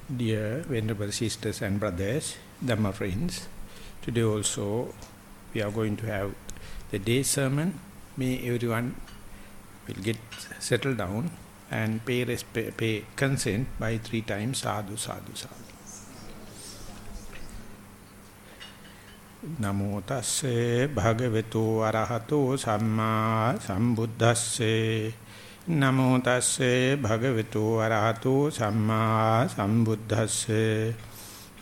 Dear Venerable Sisters and Brothers, Dhamma friends, today also we are going to have the day sermon. May everyone will get settled down and pay consent by 3 times sadhu, sadhu, sadhu. Namo tasse bhagavato arahato samma sambuddhasse. Namo tasse bhagavato arahato samma sambuddhasse.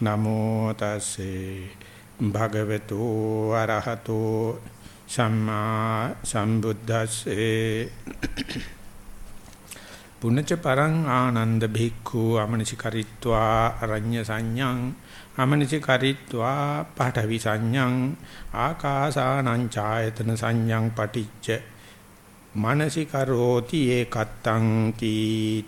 Namo tasse bhagavato arahato samma sambuddhasse. Punaca parang ananda bhikkhu amanasikaritva aranya sanyang amanasikaritva patavi sanyang akasanan chayatana sanyang paticca Manasikaroti ekattang ti.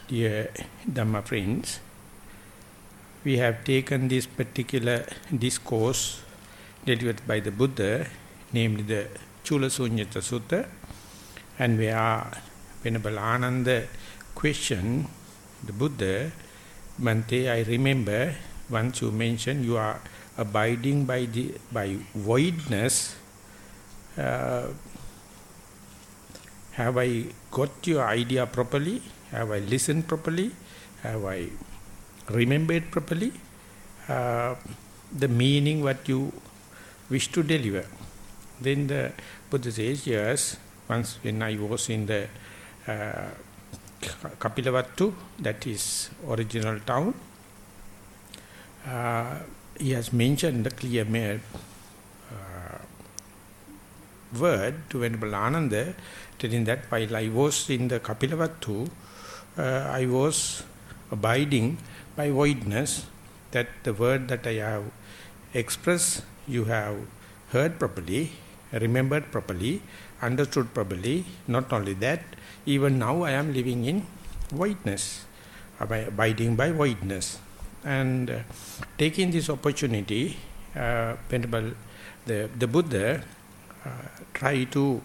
Dear Dhamma friends, we have taken this particular discourse delivered by the Buddha, namely the Chula Sunyatha Sutta, and we are Venerable Ananda question the Buddha, Bhante, I remember once you mentioned you are abiding by voidness. Have I got your idea properly? Have I listened properly? Have I remembered properly? The meaning what you wish to deliver. Then the Buddha says, yes, once when I was in the Kapilavatthu, that is original town, he has mentioned the clear word to Venerable Ananda, telling that while I was in the Kapilavatthu, I was abiding by voidness, that the word that I have expressed, you have heard properly, remembered properly, understood properly. Not only that, even now I am living in voidness, abiding by voidness. And taking this opportunity, Venerable the Buddha try to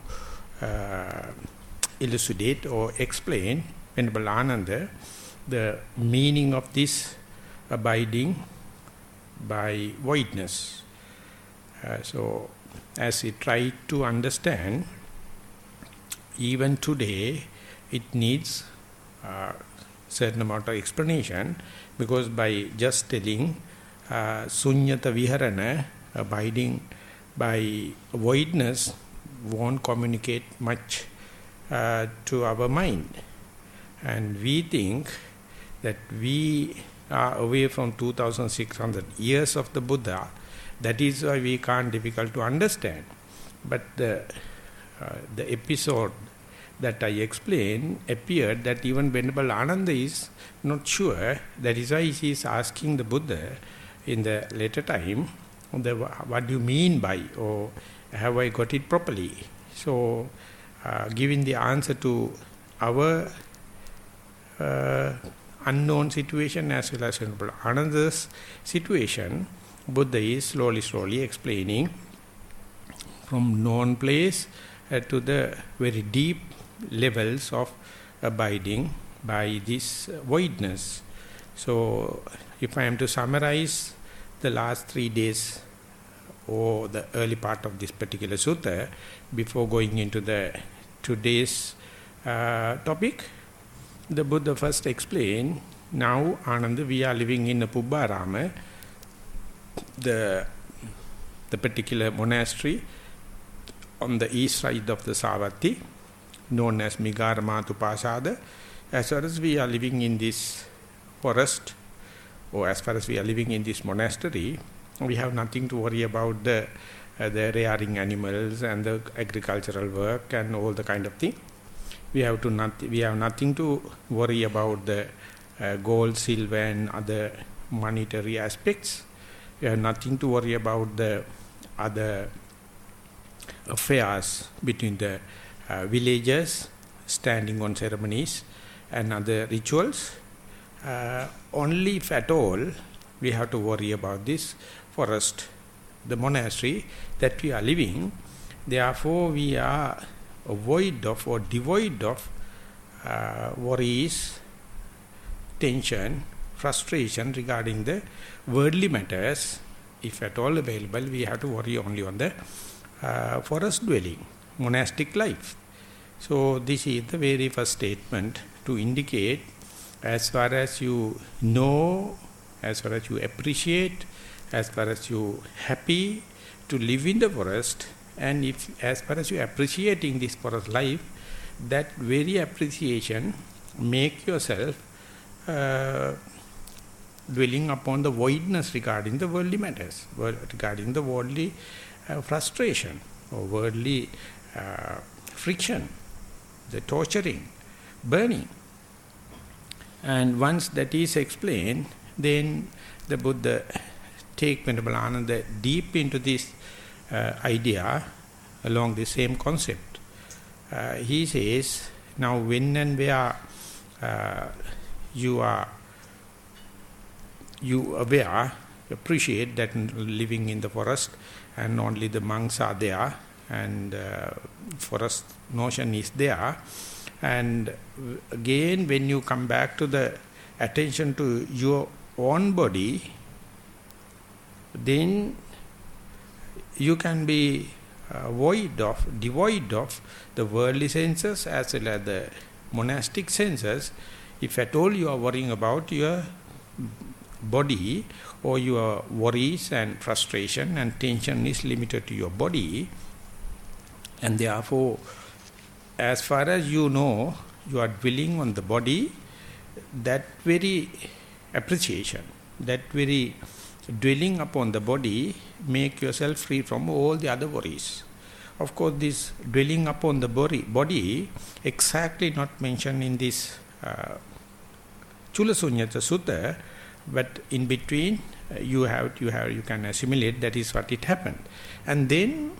elucidate or explain, Venerable Ananda, the meaning of this abiding by voidness. So, as he tried to understand, even today it needs certain amount of explanation, because by just telling Sunyatha Viharana, abiding by voidness, won't communicate much to our mind. And we think that we are away from 2600 years of the Buddha. That is why we can't difficult to understand. But the episode that I explained appeared that even Venerable Ananda is not sure. That is why he is asking the Buddha in the later time, what do you mean by, or have I got it properly? So, giving the answer to our unknown situation as well as Ananda's situation, Buddha is slowly explaining from known place to the very deep levels of abiding by this voidness. So, if I am to summarize the last 3 days or the early part of this particular sutta, before going into the today's topic, the Buddha first explained, now Ananda, we are living in a Pubbārāma, the particular monastery on the east side of the Savatthi, known as Migaramātupāsāda. As far as we are living in this forest, or as far as we are living in this monastery, we have nothing to worry about the rearing animals and the agricultural work and all the kind of thing. We have nothing to worry about the gold, silver and other monetary aspects. We have nothing to worry about the other affairs between the villagers, standing on ceremonies and other rituals. Only if at all we have to worry about this forest, the monastery that we are living. Therefore we are void of or devoid of worries, tension, frustration regarding the worldly matters, if at all available, we have to worry only on the forest dwelling, monastic life. So this is the very first statement to indicate, as far as you know, as far as you appreciate, as far as you happy to live in the forest, and if as far as you appreciating this forest life, that very appreciation make yourself dwelling upon the voidness regarding the worldly matters, regarding the worldly frustration or worldly friction, the torturing, burning. And once that is explained, then the Buddha take Venerable Ananda deep into this idea along the same concept. He says, now when and where you appreciate that living in the forest and only the monks are there and forest notion is there, and again when you come back to the attention to your own body, then you can be devoid of the worldly senses as well as the monastic senses, if at all you are worrying about your body, or your worries and frustration and tension is limited to your body. And therefore, as far as you know, you are dwelling on the body, that very appreciation, that very dwelling upon the body, make yourself free from all the other worries. Of course, this dwelling upon the body exactly not mentioned in this Chula Sunyatha Sutta, but in between you can assimilate that is what it happened. And then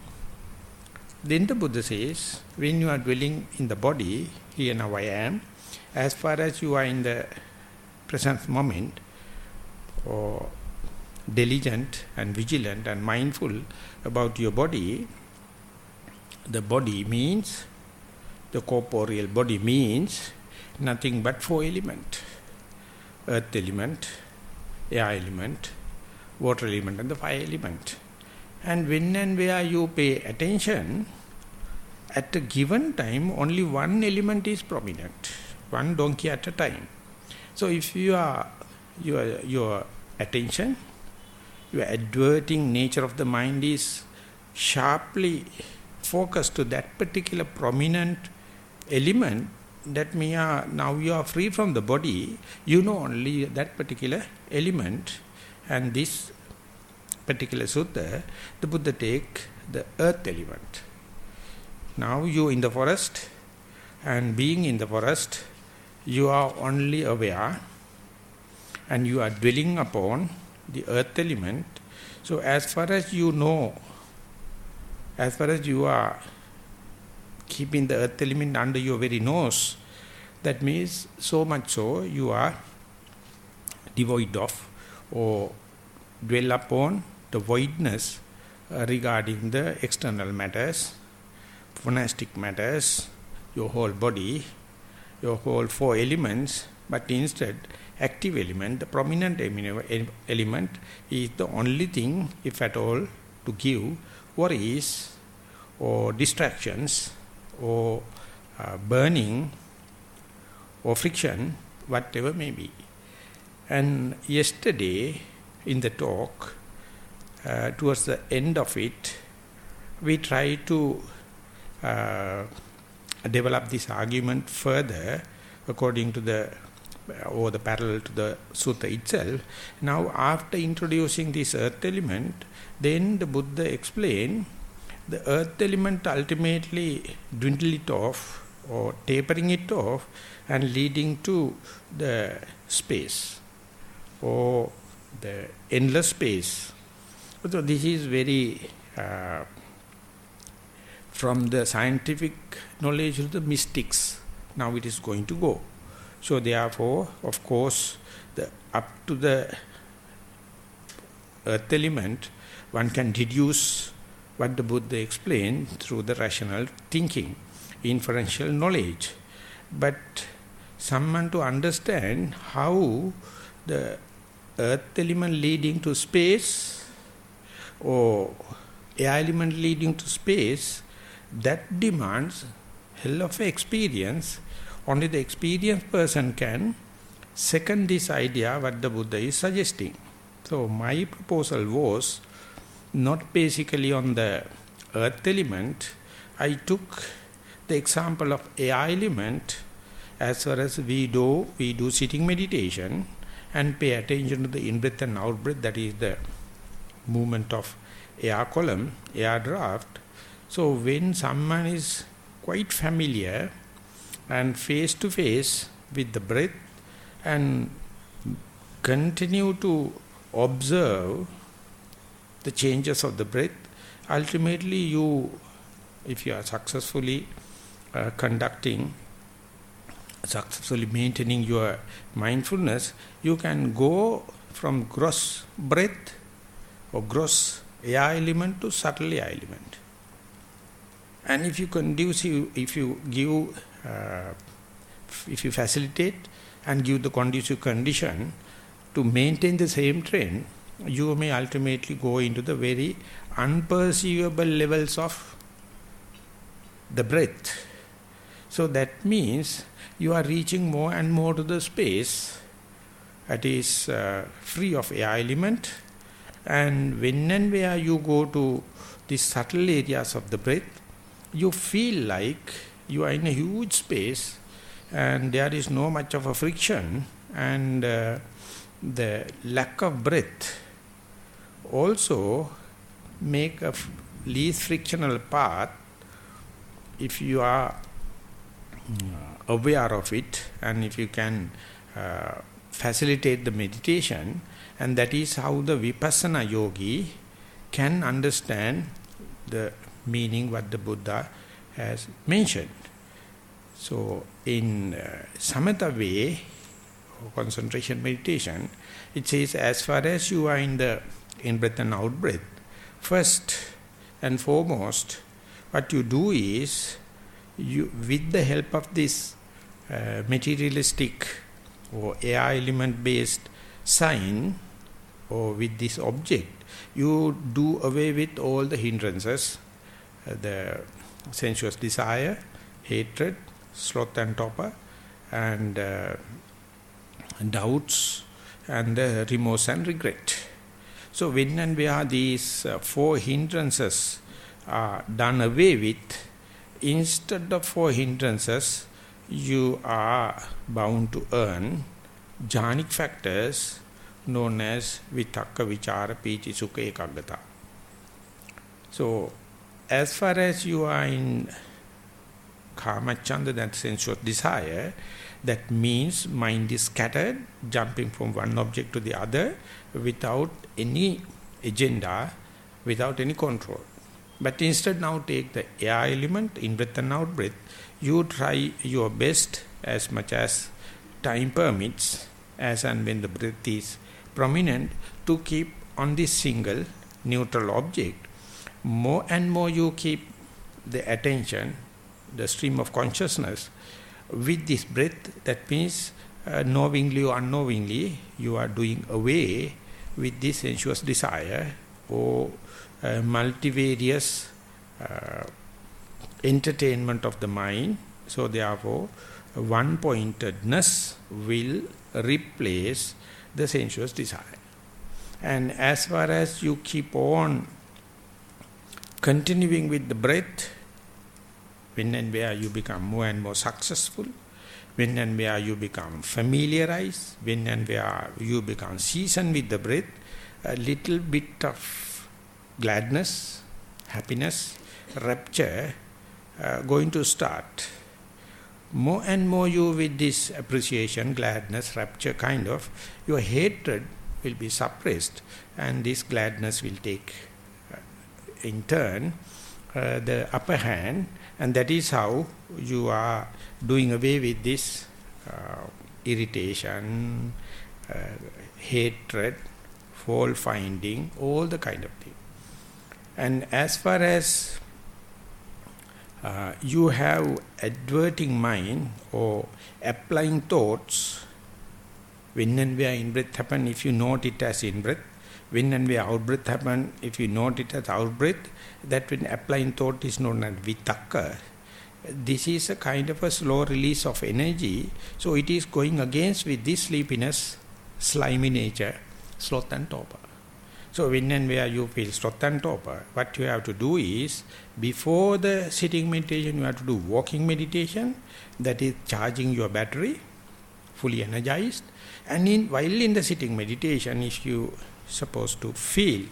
the Buddha says, when you are dwelling in the body, here now I am, as far as you are in the present moment, or diligent and vigilant and mindful about your body, the body means, the corporeal body means nothing but four elements: earth element, air element, water element and the fire element. And when and where you pay attention, at a given time only one element is prominent, one donkey at a time. So if your attention, your adverting nature of the mind is sharply focused to that particular prominent element, that means now you are free from the body, you know only that particular element. And this particular sutta, the Buddha take the earth element. Now you in the forest, and being in the forest, you are only aware and you are dwelling upon the earth element. So as far as you know, as far as you are keeping the earth element under your very nose, that means so much so you are devoid of or dwell upon the voidness regarding the external matters, monastic matters, your whole body, your whole four elements, but instead active element, the prominent element is the only thing, if at all, to give worries or distractions or burning or friction, whatever may be. And yesterday in the talk, towards the end of it, we tried to develop this argument further according to the parallel to the sutta itself. Now after introducing this earth element, then the Buddha explained the earth element ultimately dwindle it off or tapering it off and leading to the space or the endless space. So this is very from the scientific knowledge to the mystics. Now it is going to go. So therefore, of course, up to the earth element, one can deduce what the Buddha explained through the rational thinking, inferential knowledge. but someone to understand how the earth element leading to space or air element leading to space, that demands hell of experience. Only the experienced person can second this idea what the Buddha is suggesting. So my proposal was not basically on the earth element. I took the example of air element as far as we do sitting meditation and pay attention to the in-breath and out-breath, that is the movement of air column, air draft. So when someone is quite familiar and face to face with the breath and continue to observe the changes of the breath, ultimately you, if you are successfully successfully maintaining your mindfulness, you can go from gross breath or gross air element to subtle air element. And if you facilitate and give the conducive condition to maintain the same trend, you may ultimately go into the very unperceivable levels of the breath. So that means you are reaching more and more to the space that is free of air element, and when and where you go to the subtle areas of the breath, you feel like you are in a huge space and there is no much of a friction, and the lack of breath also make a least frictional path if you are aware of it, and if you can facilitate the meditation. And that is how the vipassana yogi can understand the meaning what the Buddha has mentioned. So in samatha way, concentration meditation, it says as far as you are in the in-breath and out-breath, first and foremost, what you do is, you, with the help of this materialistic or air element based sign, or with this object, you do away with all the hindrances, the sensuous desire, hatred, sloth and torpor, and doubts, and remorse and regret. So when and where these four hindrances are done away with, instead of four hindrances, you are bound to earn jhanic factors known as vitakka, vichara, piti, sukha, ekaggata. So, as far as you are in kamacchanda, that sensuous desire, that means mind is scattered, jumping from one object to the other without any agenda, without any control. But instead now take the air element, in-breath and out-breath, you try your best as much as time permits, as and when the breath is prominent, to keep on this single neutral object. More and more you keep the attention, the stream of consciousness with this breath. That means knowingly or unknowingly you are doing away with this sensuous desire or multivarious entertainment of the mind. So therefore one-pointedness will replace the sensuous desire. And as far as you keep on continuing with the breath, when and where you become more and more successful, when and where you become familiarized, when and where you become seasoned with the breath, a little bit of gladness, happiness, rapture going to start. More and more you with this appreciation, gladness, rapture kind of, your hatred will be suppressed, and this gladness will take in turn the upper hand, and that is how you are doing away with this irritation, hatred, fault finding, all the kind of thing. And as far as you have adverting mind or applying thoughts. When and where in-breath happen, if you note it as in-breath. When and where out-breath happen, if you note it as out-breath, that when applying thought is known as vitakka. This is a kind of a slow release of energy. So it is going against with this sleepiness, slimy nature, sloth and torpor. So when and where you feel sloth and torpor, what you have to do is, before the sitting meditation, you have to do walking meditation. That is charging your battery, fully energized. And while in the sitting meditation, if you supposed to feel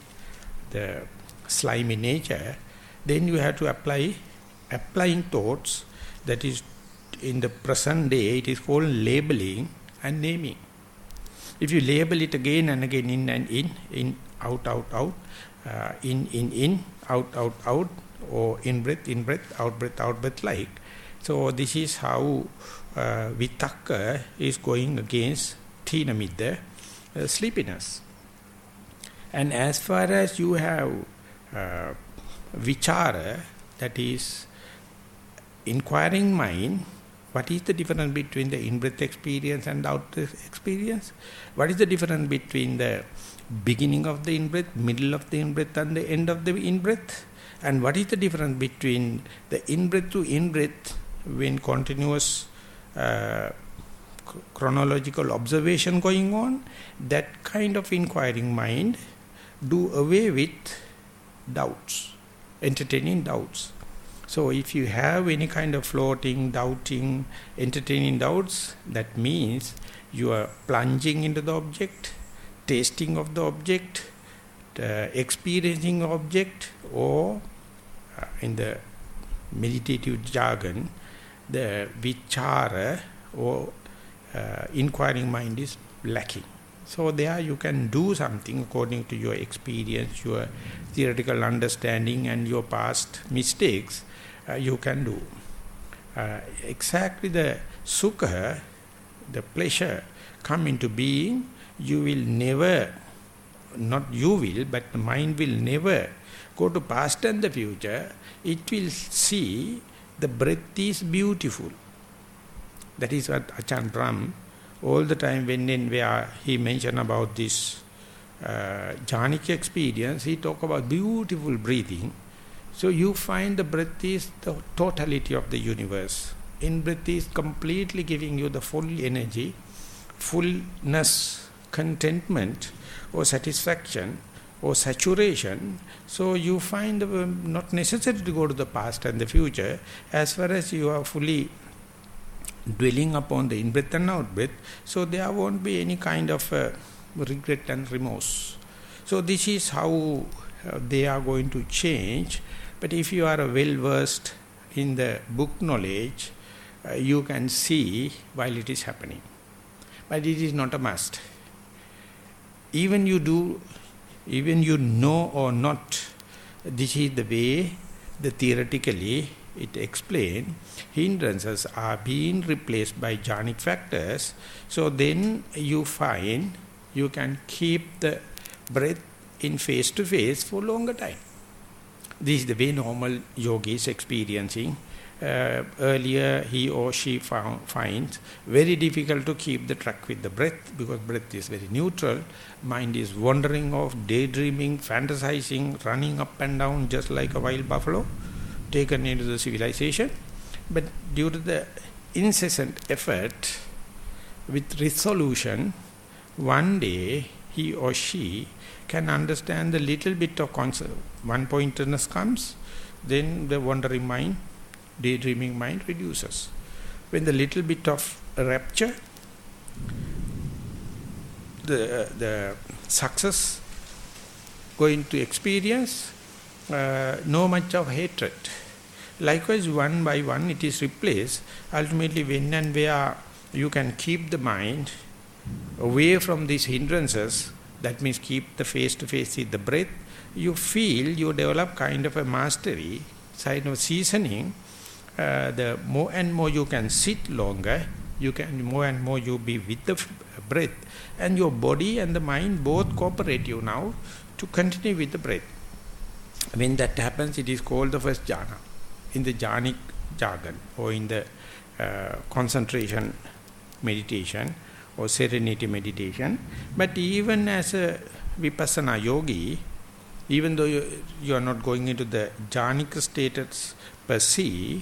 the slimy nature, then you have to applying thoughts. That is, in the present day, it is called labeling and naming. If you label it again and again, in and in, out, out, in, out, or in breath, out breath, like. So this is how vitakka is going against thina middha, sleepiness. And as far as you have vichara, that is inquiring mind, what is the difference between the in-breath experience and out-breath experience? What is the difference between the beginning of the in-breath, middle of the in-breath and the end of the in-breath? And what is the difference between the in-breath to in-breath when continuous chronological observation going on? That kind of inquiring mind do away with doubts, entertaining doubts. So if you have any kind of floating, doubting, entertaining doubts, that means you are plunging into the object, tasting of the object, experiencing object, or in the meditative jargon, the vichara or inquiring mind is lacking. So there you can do something according to your experience, your theoretical understanding and your past mistakes. You can do. Exactly the sukha, the pleasure, come into being. You will never, not you will, but the mind will never go to past and the future. It will see the breath is beautiful. That is what Ajahn Brahm, all the time when and where he mentioned about this jhanic experience, he talk about beautiful breathing. So you find the breath is the totality of the universe. In-breath is completely giving you the full energy, fullness, contentment or satisfaction or saturation. So you find not necessary to go to the past and the future. As far as you are fully dwelling upon the in-breath and out-breath, so there won't be any kind of regret and remorse. So this is how they are going to change. But if you are well-versed in the book knowledge, you can see while it is happening. But it is not a must. Even you know or not, this is the way, the theoretically it explained, hindrances are being replaced by jhanic factors. So then you find you can keep the breath in face-to-face for longer time. This is the way normal yogi is experiencing. Earlier he or she finds very difficult to keep the track with the breath, because breath is very neutral. Mind is wandering off, daydreaming, fantasizing, running up and down just like a wild buffalo taken into the civilization. But due to the incessant effort with resolution, one day he or she can understand the little bit of concept. One-pointedness comes, then the wandering mind, daydreaming mind reduces. When the little bit of rapture, the success going to experience, no much of hatred. Likewise, one by one it is replaced. Ultimately, when and where you can keep the mind away from these hindrances, that means keep the face-to-face with the breath, you feel you develop kind of a mastery, kind of seasoning. The more and more you can sit longer, you can more and more you be with the breath, and your body and the mind both cooperate you now to continue with the breath. When that happens, it is called the first jhana. in the jhanic jargon or in the concentration meditation or serenity meditation. But even as a vipassana yogi, even though you are not going into the jhanic status per se,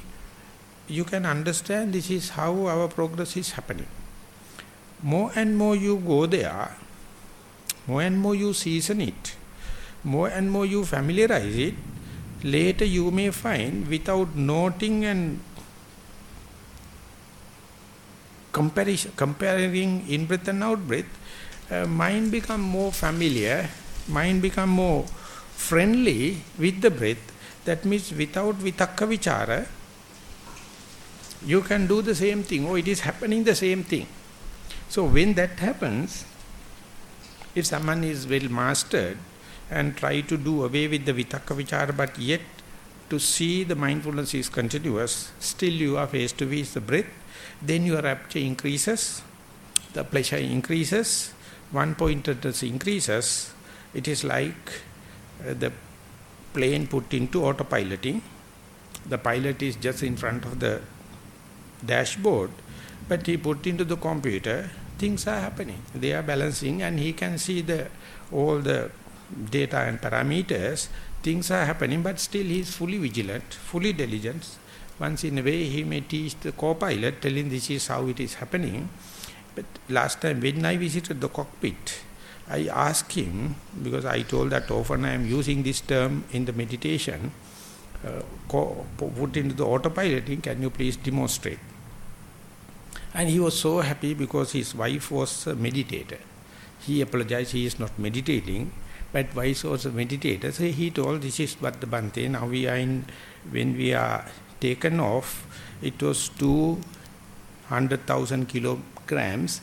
you can understand this is how our progress is happening. More and more you go there, more and more you season it, more and more you familiarize it, later you may find, without noting and comparing in-breath and out-breath, mind become more familiar, mind become more friendly with the breath. That means without vitakka vichara, you can do the same thing. Oh, it is happening the same thing. So when that happens, if someone is well mastered and try to do away with the vitakka vichara, but yet to see the mindfulness is continuous, still you are face to face the breath, then your rapture increases, the pleasure increases, one-pointedness increases. It is like the plane put into autopiloting. The pilot is just in front of the dashboard, but he put into the computer, things are happening. They are balancing and he can see all the data and parameters, things are happening, but still he is fully vigilant, fully diligent. Once in a way he may teach the co-pilot, telling this is how it is happening. But last time when I visited the cockpit, I asked him, because I told that often I am using this term in the meditation, put into the autopiloting, can you please demonstrate? And he was so happy because his wife was a meditator. He apologized, he is not meditating, but wife was a meditator. So he told, this is what the Bhante, now we are in, when we are taken off, it was 200,000 kilograms.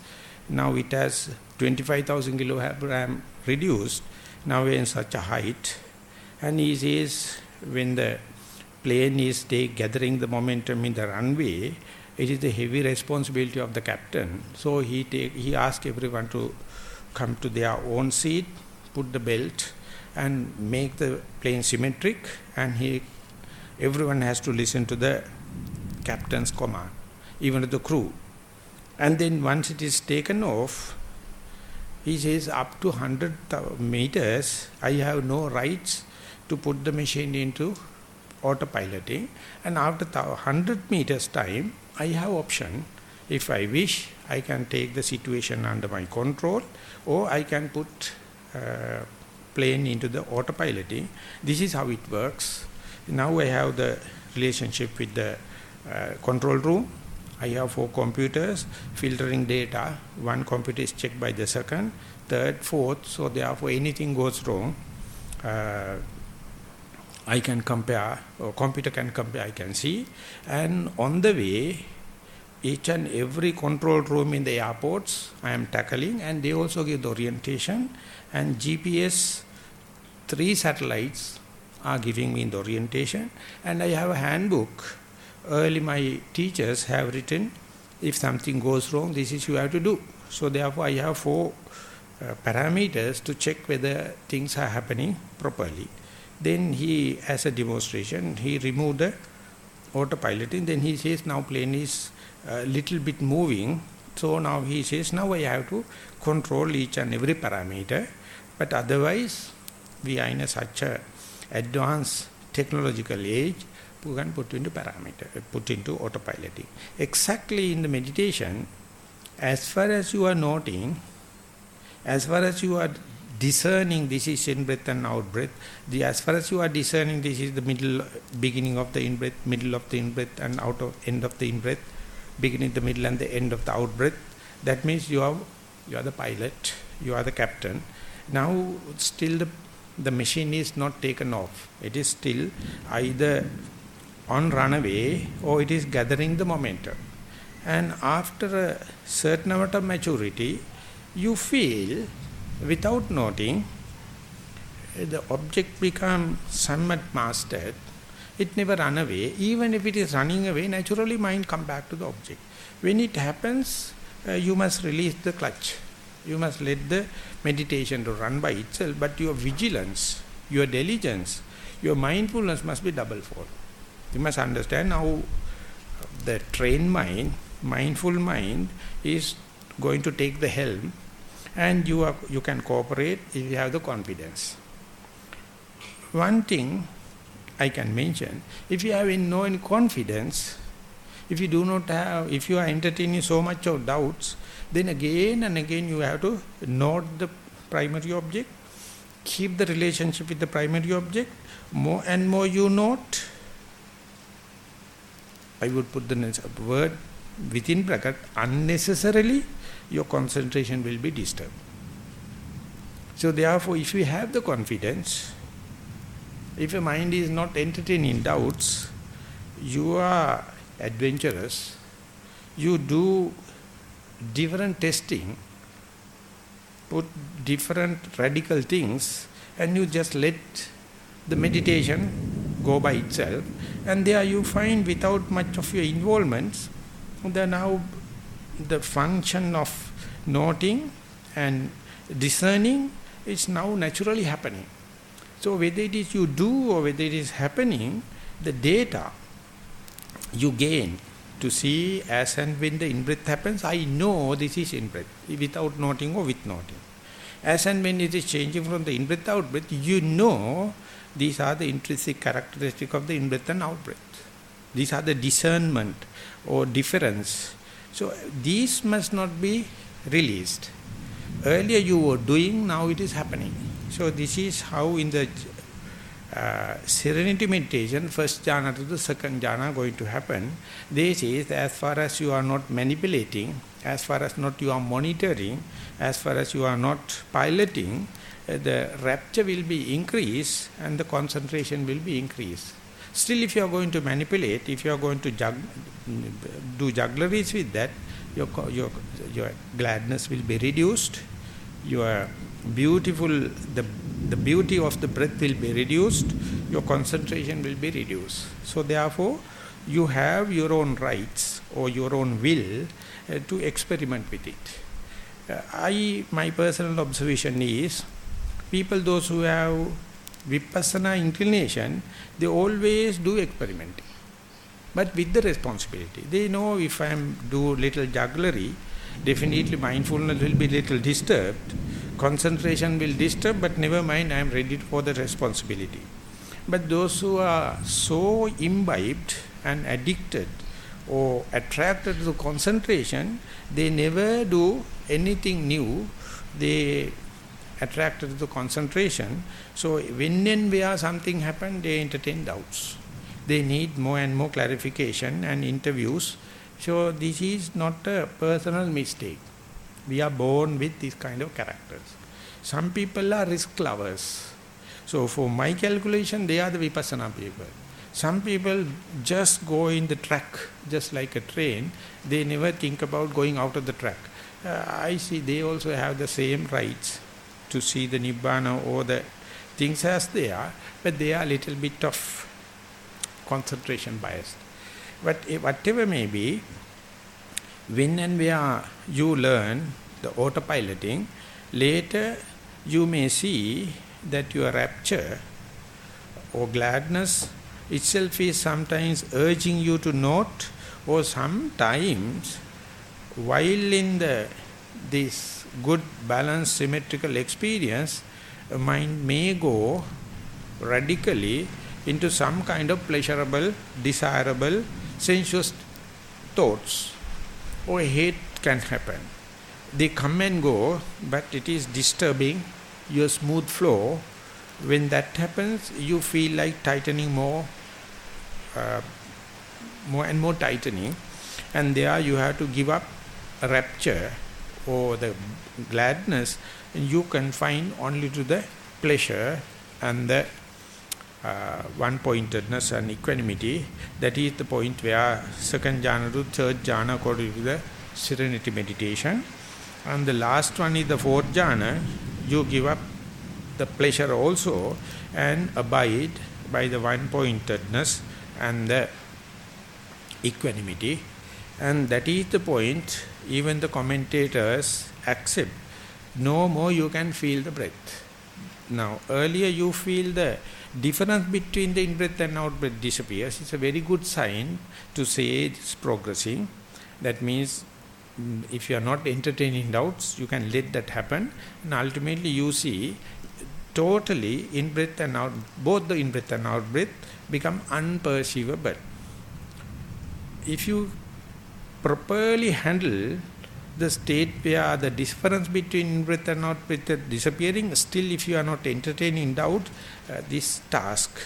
Now it has 25,000 kilogram reduced. Now we are in such a height. And he says, when the plane is gathering the momentum in the runway, it is the heavy responsibility of the captain. So he asked everyone to come to their own seat, put the belt, and make the plane symmetric. And everyone has to listen to the captain's command, even to the crew. And then once it is taken off, he says up to 100 meters, I have no rights to put the machine into autopiloting. And after 100 meters time, I have option. If I wish, I can take the situation under my control, or I can put plane into the autopiloting. This is how it works. Now I have the relationship with the control room. I have 4 computers filtering data. One computer is checked by the second, third, fourth. So therefore anything goes wrong, I can compare, or computer can compare, I can see. And on the way, each and every control room in the airports I am tackling, and they also give the orientation. And GPS, 3 satellites are giving me the orientation. And I have a handbook. Early my teachers have written, if something goes wrong, this is you have to do. So therefore I have 4 parameters to check whether things are happening properly. Then he, as a demonstration, he removed the autopiloting. Then he says, now plane is a little bit moving. So now he says, now I have to control each and every parameter. But otherwise, we are in such a advanced technological age, we can put into parameter, put into autopiloting. Exactly in the meditation, as far as you are noting, as far as you are discerning this is in-breath and out-breath, as far as you are discerning this is the beginning of the in-breath, middle of the in-breath and end of the in-breath, beginning, the middle and the end of the out-breath, that means you are the pilot, you are the captain. Now still the machine is not taken off. It is still either on runaway or it is gathering the momentum. And after a certain amount of maturity, you feel, without noting, the object becomes somewhat mastered. It never run away. Even if it is running away, naturally mind come back to the object. When it happens, you must release the clutch. You must let the meditation to run by itself, but your vigilance, your diligence, your mindfulness must be double-fold. You must understand how the trained mind, mindful mind, is going to take the helm, and you can cooperate if you have the confidence. One thing I can mention, if you have no confidence, if you are entertaining so much of doubts, then again and again you have to note the primary object, keep the relationship with the primary object. More and more you note, I would put the word within bracket, unnecessarily your concentration will be disturbed. So therefore, if you have the confidence, if your mind is not entertaining doubts, you are adventurous, you do different testing, put different radical things, and you just let the meditation go by itself, and there you find without much of your involvements, now the function of noting and discerning is now naturally happening. So whether it is you do or whether it is happening, the data you gain to see as and when the in-breath happens, I know this is in-breath, without noting or with noting. As and when it is changing from the in-breath, out-breath, you know these are the intrinsic characteristics of the in-breath and out-breath. These are the discernment or difference. So these must not be released. Earlier you were doing, now it is happening. So this is how in the serenity meditation, first jhana to the second jhana going to happen. This is as far as you are not manipulating, as far as not you are monitoring, as far as you are not piloting, the rapture will be increased and the concentration will be increased. Still, if you are going to manipulate, if you are going to do juggleries with that, your gladness will be reduced, your the beauty of the breath will be reduced, your concentration will be reduced. So therefore, you have your own rights or your own will to experiment with it. My personal observation is, people those who have vipassana inclination, they always do experimenting, but with the responsibility. They know if I do little jugglery, definitely mindfulness will be little disturbed, concentration will disturb, but never mind, I am ready for the responsibility. But those who are so imbibed and addicted or attracted to concentration, they never do anything new. They attracted to the concentration. So when and where something happens, they entertain doubts. They need more and more clarification and interviews. So this is not a personal mistake. We are born with this kind of characters. Some people are risk lovers. So for my calculation, they are the vipassana people. Some people just go in the track, just like a train. They never think about going out of the track. I see they also have the same rights to see the nibbana or the things as they are, but they are a little bit of concentration biased. But whatever may be, when and where you learn the autopiloting, later you may see that your rapture or gladness itself is sometimes urging you to note, or sometimes while in this good balanced symmetrical experience, a mind may go radically into some kind of pleasurable, desirable, sensuous thoughts, or hate can happen. They come and go, but it is disturbing your smooth flow. When that happens, you feel like tightening more and more tightening, and there you have to give up a rapture or the gladness, and you confine only to the pleasure and the one-pointedness and equanimity. That is the point where second jhana to third jhana according to the serenity meditation. And the last one is the fourth jhana. You give up the pleasure also and abide by the one-pointedness and the equanimity. And that is the point even the commentators accept. No more you can feel the breath. Now, earlier you feel the difference between the in-breath and out-breath disappears, it's a very good sign to say it's progressing. That means if you are not entertaining doubts, you can let that happen, and ultimately you see totally in-breath and out, both the in-breath and out-breath become unperceivable. If you properly handle the state where the difference between in-breath and out-breath is disappearing, still if you are not entertaining doubt, this task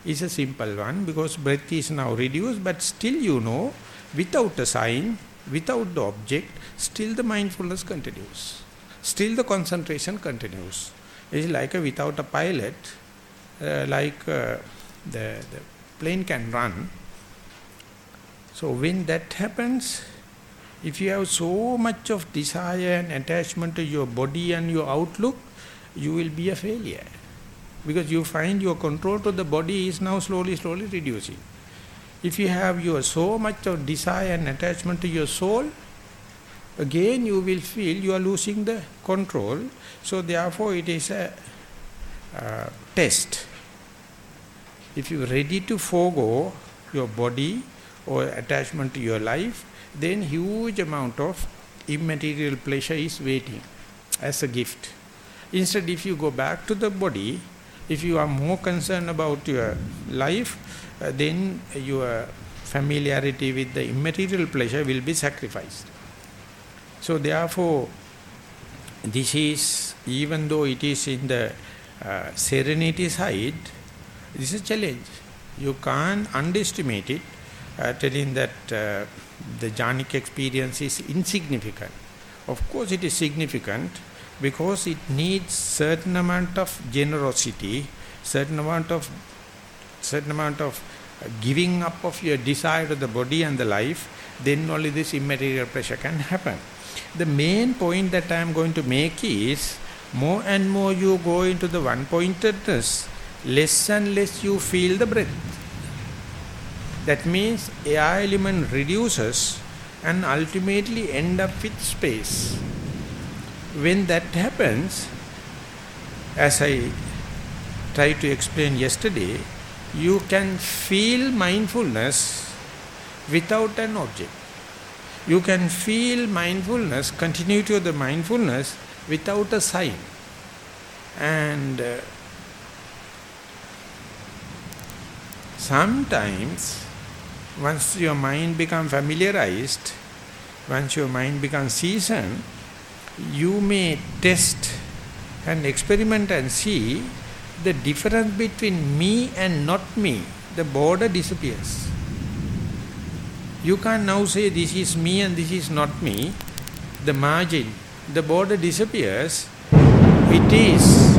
is a simple one, because breath is now reduced, but still you know, without a sign, without the object, still the mindfulness continues. Still the concentration continues. It's like without a pilot, the plane can run. So when that happens, if you have so much of desire and attachment to your body and your outlook, you will be a failure. Because you find your control to the body is now slowly reducing. If you have your so much of desire and attachment to your soul, again you will feel you are losing the control. So therefore it is a test. If you are ready to forego your body or attachment to your life, then huge amount of immaterial pleasure is waiting as a gift. Instead, if you go back to the body, if you are more concerned about your life, then your familiarity with the immaterial pleasure will be sacrificed. So therefore, this is, even though it is in the serenity side, this is a challenge. You can't underestimate it, telling that the jhanic experience is insignificant. Of course it is significant, because it needs certain amount of generosity, certain amount of giving up of your desire to the body and the life, then only this immaterial pressure can happen. The main point that I am going to make is, more and more you go into the one-pointedness, less and less you feel the breath. That means air element reduces and ultimately end up with space. When that happens, as I tried to explain yesterday, you can feel mindfulness without an object. You can feel mindfulness, continuity of the mindfulness without a sign. And sometimes, once your mind becomes familiarized, once your mind becomes seasoned, you may test and experiment and see the difference between me and not me. The border disappears. You can't now say this is me and this is not me. The margin, the border disappears. It is,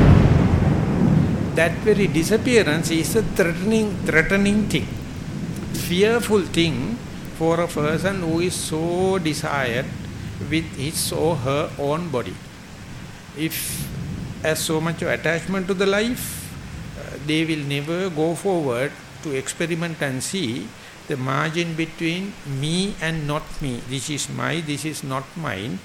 that very disappearance is a threatening thing, fearful thing for a person who is so desired with his or her own body. If has so much of attachment to the life, they will never go forward to experiment and see the margin between me and not me. This is this is not mine.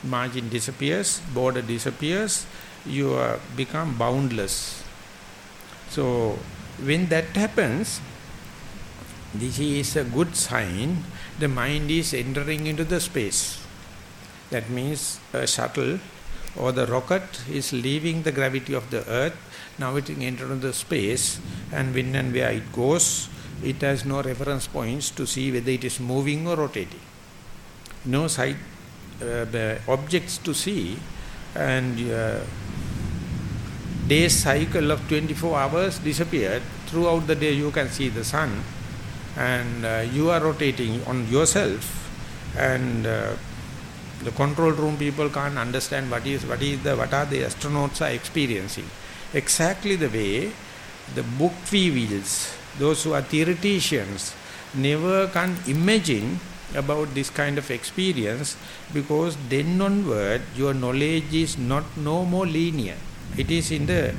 Margin disappears, border disappears, you become boundless. So when that happens, this is a good sign. The mind is entering into the space. That means a shuttle or the rocket is leaving the gravity of the earth. Now it enters into the space, and when and where it goes, it has no reference points to see whether it is moving or rotating. No side objects to see, and day's cycle of 24 hours disappeared. Throughout the day you can see the sun, and you are rotating on yourself, and the control room people can't understand what are the astronauts are experiencing. Exactly the way the book reveals, those who are theoreticians never can imagine about this kind of experience, because then onward your knowledge is no more linear. It is in the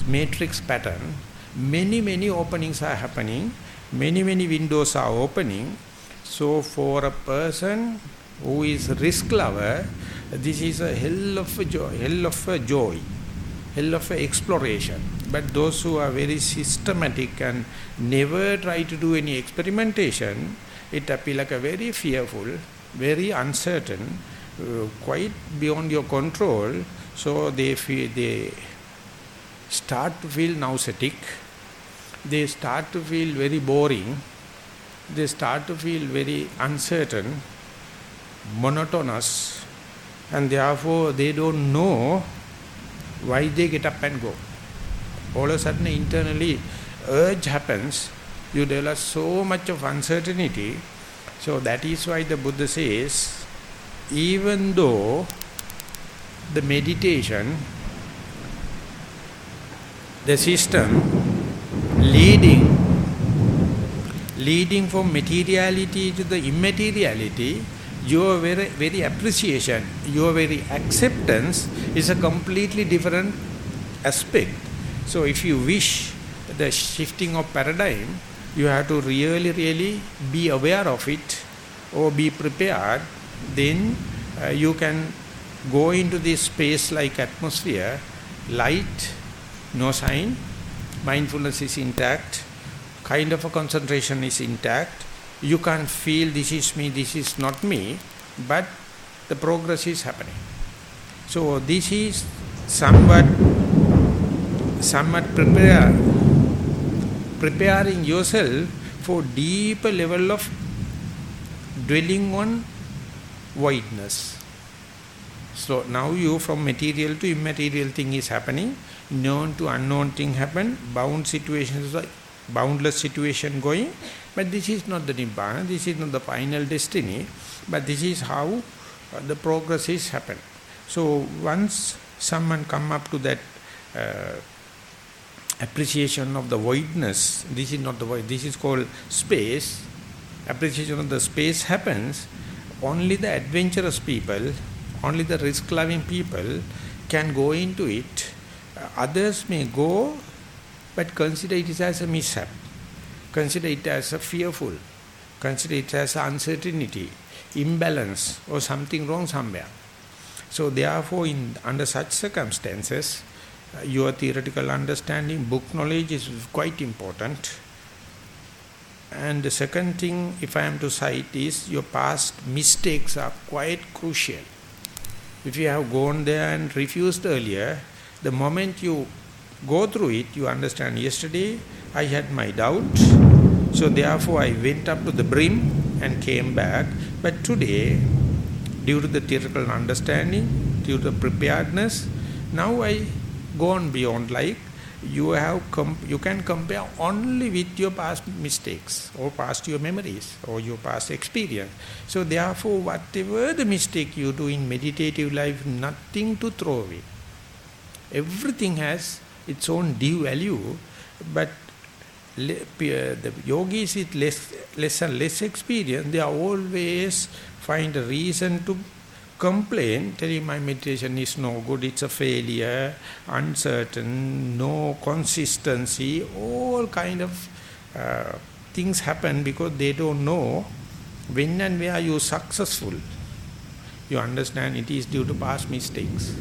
matrix pattern. Many openings are happening, many windows are opening. So for a person who is risk lover, this is a hell of a joy, hell of a exploration. But those who are very systematic and never try to do any experimentation, it appears like a very fearful, very uncertain, quite beyond your control. So they start to feel nauseatic. They start to feel very boring. They start to feel very uncertain, monotonous, and therefore they don't know why they get up and go. All of a sudden internally urge happens, you develop so much of uncertainty. So that is why the Buddha says, even though the meditation, the system leading from materiality to the immateriality, your very appreciation, your very acceptance is a completely different aspect. So if you wish the shifting of paradigm, you have to really be aware of it or be prepared. Then you can go into this space-like atmosphere, light, no sign, mindfulness is intact, kind of a concentration is intact. You can't feel this is me, this is not me, but the progress is happening. So this is somewhat preparing yourself for deeper level of dwelling on voidness. So now you from material to immaterial thing is happening, known to unknown thing happen, bound situations, boundless situation going, but this is not the Nibbana, this is not the final destiny, but this is how the progress is happen. So once someone come up to that appreciation of the voidness, this is not the void, this is called space, appreciation of the space happens, only the adventurous people, only the risk-loving people can go into it. Others may go, but consider it as a mishap, consider it as a fearful, consider it as uncertainty, imbalance or something wrong somewhere. So therefore, under such circumstances, your theoretical understanding, book knowledge is quite important. And the second thing, if I am to cite, is your past mistakes are quite crucial. If you have gone there and refused earlier, the moment you go through it, you understand, yesterday I had my doubt, so therefore I went up to the brim and came back. But today, due to the theoretical understanding, due to the preparedness, now I go on beyond, like you can compare only with your past mistakes or past your memories or your past experience. So therefore, whatever the mistake you do in meditative life, nothing to throw away. Everything has its own due value, but the yogis with less and less experience, they are always find a reason to complain, telling my meditation is no good, it's a failure, uncertain, no consistency, all kind of things happen because they don't know when and where you are successful. You understand it is due to past mistakes.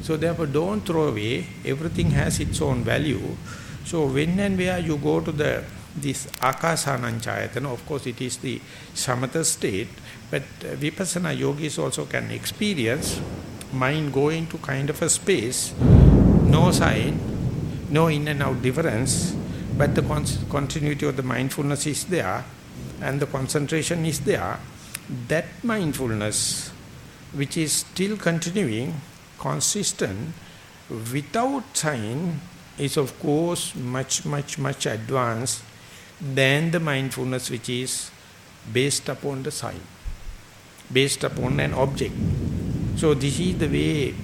So therefore don't throw away, everything has its own value. So when and where you go to this akasananchayatana, of course it is the samatha state, but vipassana yogis also can experience mind going to kind of a space, no sign, no in and out difference, but the continuity of the mindfulness is there and the concentration is there. That mindfulness, which is still continuing, consistent, without sign, is of course much advanced than the mindfulness which is based upon the sign, based upon an object. So this is the way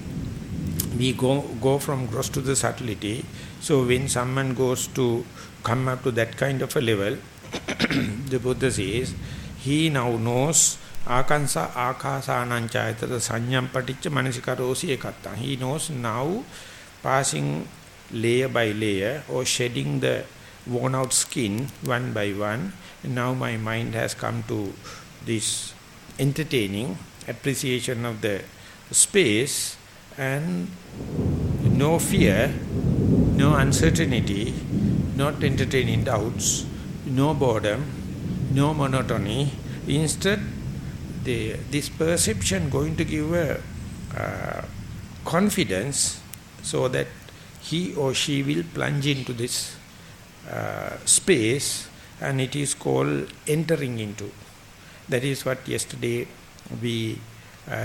we go from gross to the subtlety. So when someone goes to come up to that kind of a level, the Buddha says, he now knows akasananchayatana sanyam paticca manasikarosi ekatta. He knows now, passing layer by layer or shedding the worn out skin one by one, now my mind has come to this entertaining appreciation of the space and no fear, no uncertainty, not entertaining doubts, no boredom, no monotony. Instead, this perception going to give a confidence so that he or she will plunge into this space, and it is called entering into. That is what yesterday we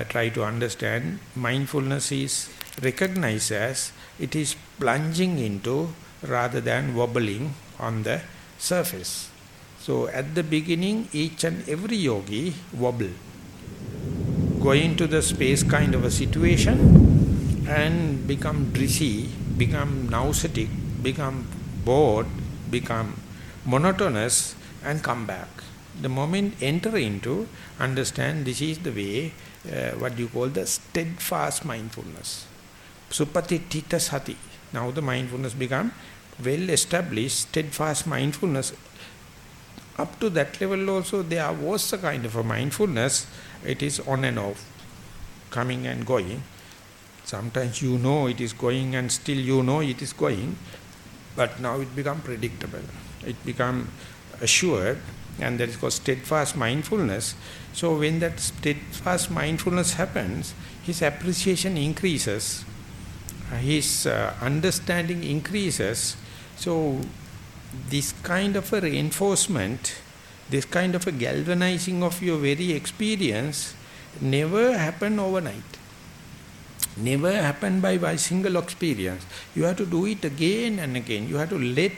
try to understand. Mindfulness is recognized as it is plunging into rather than wobbling on the surface. So at the beginning, each and every yogi wobble, go into the space kind of a situation and become dizzy, become nauseatic, become bored, become monotonous and come back. The moment enter into, understand this is the way, what you call the steadfast mindfulness. Supatitita sati. Now the mindfulness become well established, steadfast mindfulness. Up to that level also there was a kind of a mindfulness. It is on and off, coming and going. Sometimes you know it is going and still you know it is going. But now it become predictable. It become assured, and that is called steadfast mindfulness. So when that steadfast mindfulness happens, his appreciation increases, his understanding increases. So this kind of a reinforcement, this kind of a galvanizing of your very experience never happen overnight. Never happen by single experience. You have to do it again and again. You have to let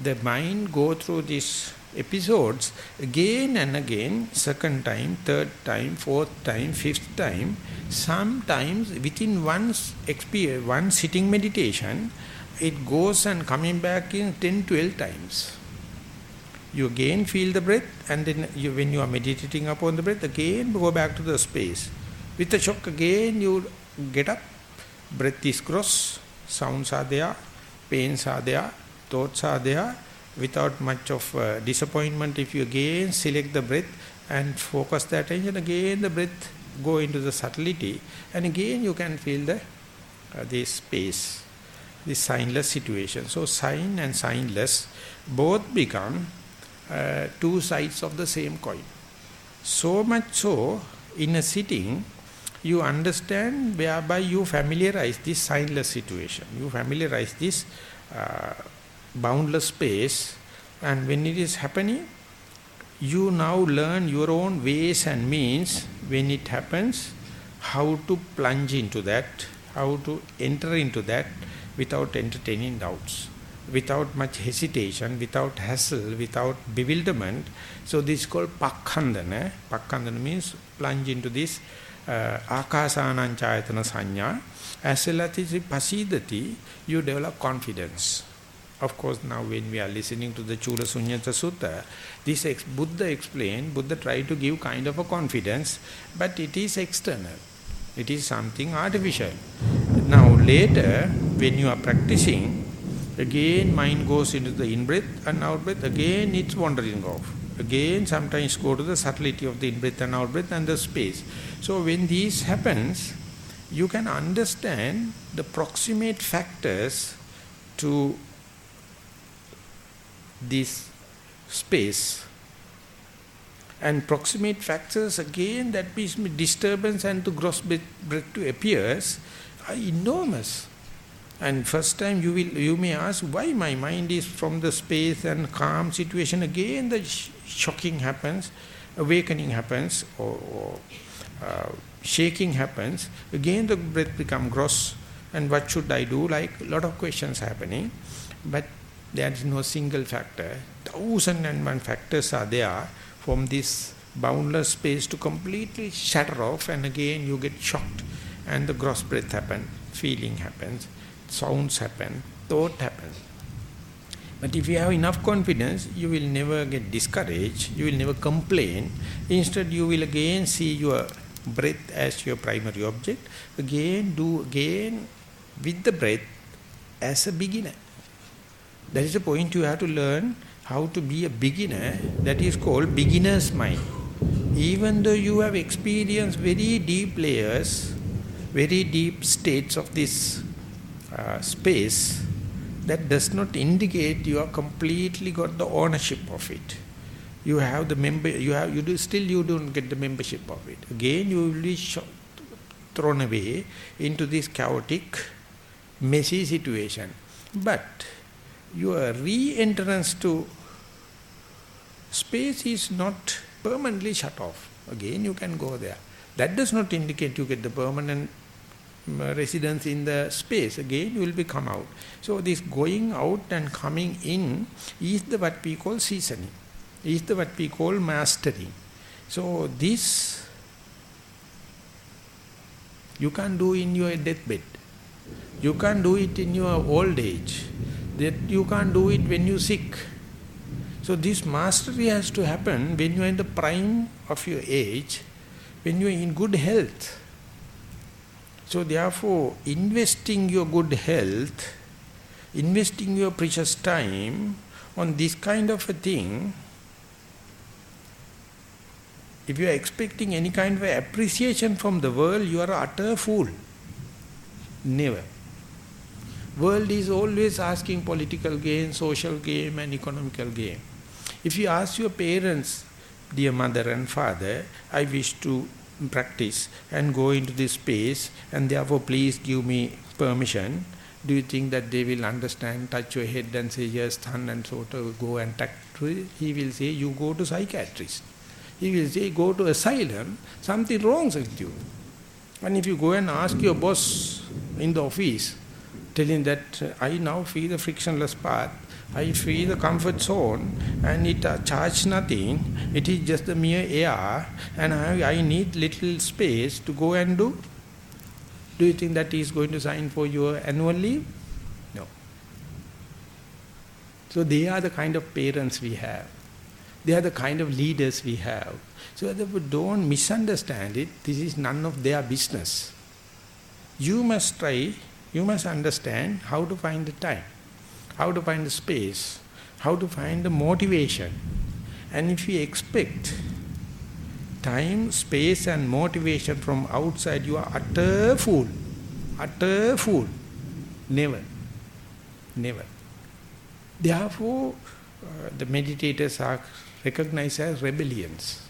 the mind go through these episodes again and again, second time, third time, fourth time, fifth time. Sometimes within one sitting meditation, it goes and coming back in 10, 12 times. You again feel the breath, and then when you are meditating upon the breath, again go back to the space. With the shock again you get up, breath is cross, sounds are there, pains are there, thoughts are there. Without much of disappointment, if you again select the breath and focus the attention, again the breath go into the subtlety, and again you can feel this space, this signless situation. So sign and signless both become two sides of the same coin. So much so, in a sitting, you understand, whereby you familiarize this signless situation. You familiarize this boundless space, and when it is happening, you now learn your own ways and means when it happens, how to plunge into that, how to enter into that without entertaining doubts, without much hesitation, without hassle, without bewilderment. So this is called pakkhandana. Pakkhandana means plunge into this akasanam chayatana sanya. As well as pasidati, you develop confidence. Of course, now when we are listening to the Chula Sunyatha Sutta, this Buddha explained, Buddha tried to give kind of a confidence, but it is external. It is something artificial. Now later, when you are practicing, again mind goes into the in-breath and out-breath, again it's wandering off. Again sometimes go to the subtlety of the in-breath and out-breath and the space. So when this happens, you can understand the proximate factors to this space, and proximate factors again that means disturbance and the gross breath to appears are enormous. And first time you may ask, why my mind is from the space and calm situation, again the shocking happens, awakening happens, or shaking happens, again the breath becomes gross, and what should I do, like a lot of questions happening. But there is no single factor. 1001 factors are there from this boundless space to completely shatter off, and again you get shocked, and the gross breath happens, feeling happens, sounds happen, thought happens. But if you have enough confidence, you will never get discouraged, you will never complain. Instead, you will again see your breath as your primary object, again with the breath as a beginner. That is the point. You have to learn how to be a beginner. That is called beginner's mind. Even though you have experienced very deep layers, very deep states of this space, that does not indicate you are completely got the ownership of it. You have the member, you don't get the membership of it. Again, you will be thrown away into this chaotic, messy situation. But your re-entrance to space is not permanently shut off. Again, you can go there. That does not indicate you get the permanent residence in the space. Again, you will be come out. So this going out and coming in is the what we call seasoning. Is the what we call mastering. So this you can't do in your deathbed. You can't do it in your old age. That you can't do it when you're sick. So this mastery has to happen when you are in the prime of your age, when you are in good health. So therefore, investing your good health, investing your precious time on this kind of a thing, if you are expecting any kind of appreciation from the world, you are an utter fool. Never. World is always asking political gain, social gain and economical gain. If you ask your parents, dear mother and father, I wish to practice and go into this space and therefore please give me permission, do you think that they will understand, touch your head and say yes, son, and sort of go and talk to it? He will say, you go to psychiatrist. He will say, go to asylum, something wrong with you. And if you go and ask your boss in the office, telling that I now feel the frictionless path, I feel the comfort zone, and it charges nothing, it is just the mere air, and I need little space to go and do. Do you think that he is going to sign for your annual leave? No. So they are the kind of parents we have. They are the kind of leaders we have. So therefore don't misunderstand it. This is none of their business. You must try, you must understand how to find the time, how to find the space, how to find the motivation. And if you expect time, space and motivation from outside, you are utter fool. Utter fool. Never. Never. Therefore, the meditators are recognized as rebellions.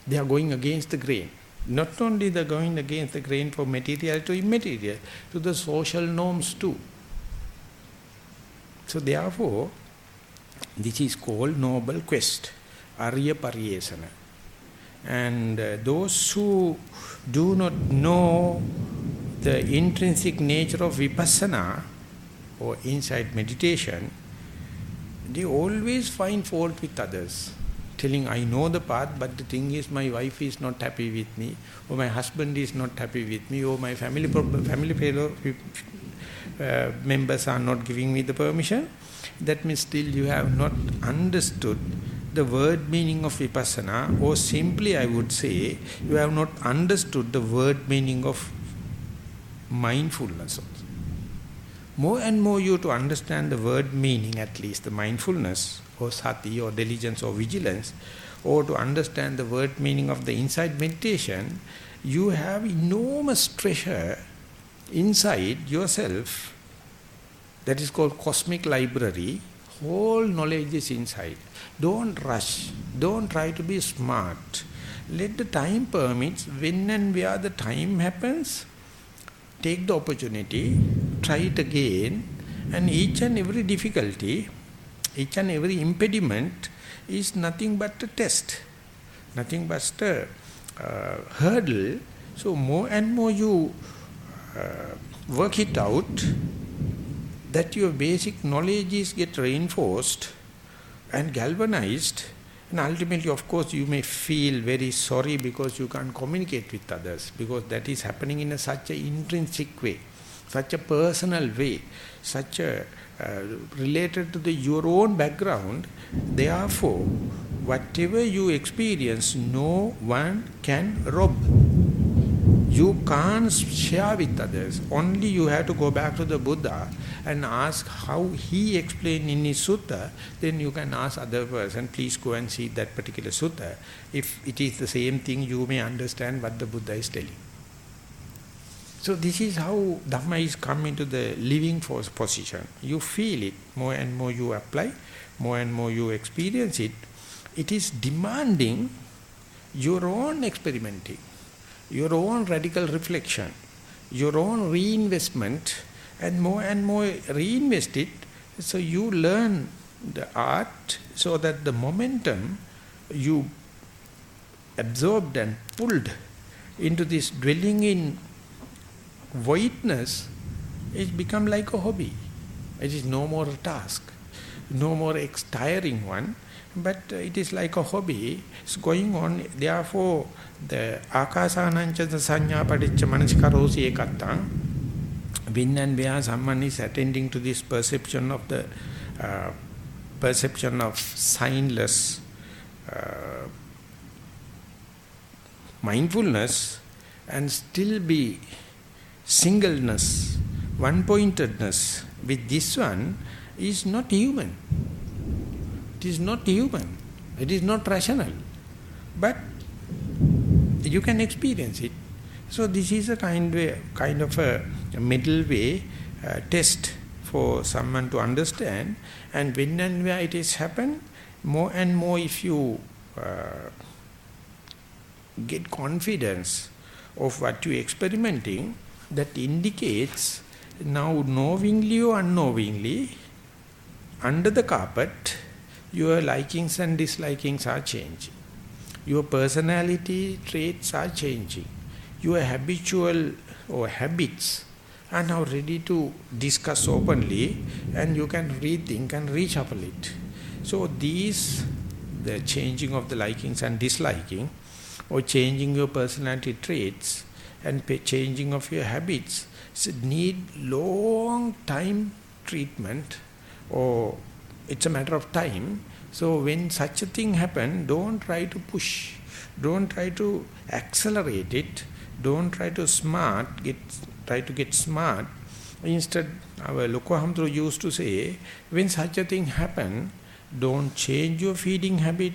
They are going against the grain. Not only they are going against the grain for material to immaterial, to the social norms too. So therefore, this is called noble quest, Arya Paryesana. And those who do not know the intrinsic nature of vipassana or inside meditation, they always find fault with others, telling, I know the path, but the thing is my wife is not happy with me, or my husband is not happy with me, or my family members are not giving me the permission. That means still you have not understood the word meaning of vipassana, or simply I would say, you have not understood the word meaning of mindfulness also. More and more you to understand the word meaning, at least the mindfulness or sati or diligence or vigilance, or to understand the word meaning of the inside meditation, you have enormous treasure inside yourself that is called cosmic library. Whole knowledge is inside. Don't rush. Don't try to be smart. Let the time permits. When and where the time happens, take the opportunity, try it again, and each and every difficulty, each and every impediment is nothing but a test, nothing but a hurdle. So more and more you work it out, that your basic knowledge is get reinforced and galvanized, and ultimately, of course, you may feel very sorry because you can't communicate with others, because that is happening in such an intrinsic way, such a personal way, such a related to your own background. Therefore, whatever you experience, no one can rob. You can't share with others. Only you have to go back to the Buddha and ask how he explained in his sutta. Then you can ask other person, please go and see that particular sutta. If it is the same thing, you may understand what the Buddha is telling. So this is how Dhamma is come into the living force position. You feel it, more and more you apply, more and more you experience it. It is demanding your own experimenting, your own radical reflection, your own reinvestment, and more reinvest it. So you learn the art so that the momentum you absorbed and pulled into this dwelling in voidness, it become like a hobby. It is no more a task, no more tiring one, but it is like a hobby. It's going on. Therefore, the akasanancha the sanya padicca manasikarosi ekatta, when and where someone is attending to this perception of the perception of signless mindfulness, and still be singleness, one-pointedness with this one, is not human. It is not human. It is not rational. But you can experience it. So this is a kind of a middle way test for someone to understand. And when and where it is happen, more and more if you get confidence of what you are experimenting, that indicates now knowingly or unknowingly, under the carpet, your likings and dislikings are changing. Your personality traits are changing. Your habitual or habits are now ready to discuss openly, and you can rethink and reshuffle it. So these, the changing of the likings and disliking, or changing your personality traits and changing of your habits, need long time treatment, or it's a matter of time. So when such a thing happen, don't try to push, don't try to accelerate it, don't try to try to get smart. Instead, our Lokohamdru used to say, when such a thing happen, don't change your feeding habit,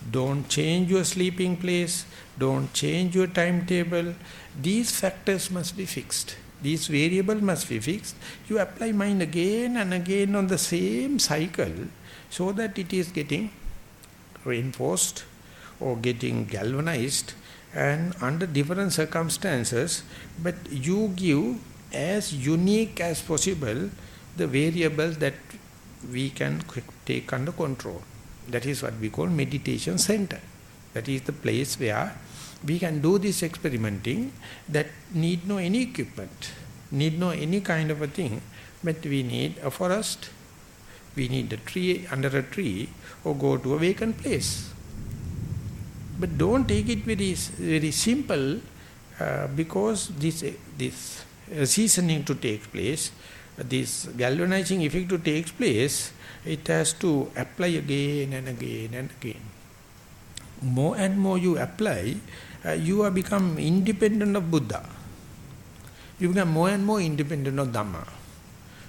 don't change your sleeping place, don't change your timetable. These factors must be fixed. These variables must be fixed. You apply mind again and again on the same cycle, so that it is getting reinforced or getting galvanized and under different circumstances, but you give as unique as possible the variables that we can take under control. That is what we call meditation center. That is the place where we can do this experimenting that need no any equipment, need no any kind of a thing, but we need a forest, we need a tree, under a tree, or go to a vacant place. But don't take it very simple, because this seasoning to take place, this galvanizing effect to take place, it has to apply again and again and again. More and more you apply, you are become independent of Buddha. You become more and more independent of Dhamma.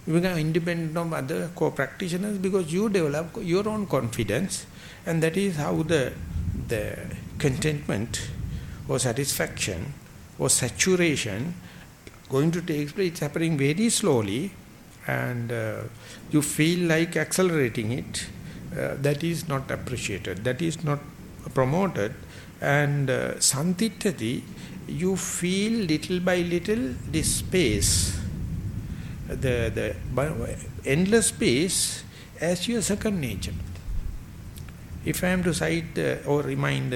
You become independent of other co-practitioners, because you develop your own confidence, and that is how the contentment or satisfaction or saturation going to take place. It's happening very slowly, and you feel like accelerating it. That is not appreciated, that is not promoted. And santittati, you feel little by little this space, the endless space, as your second nature. If I am to cite or remind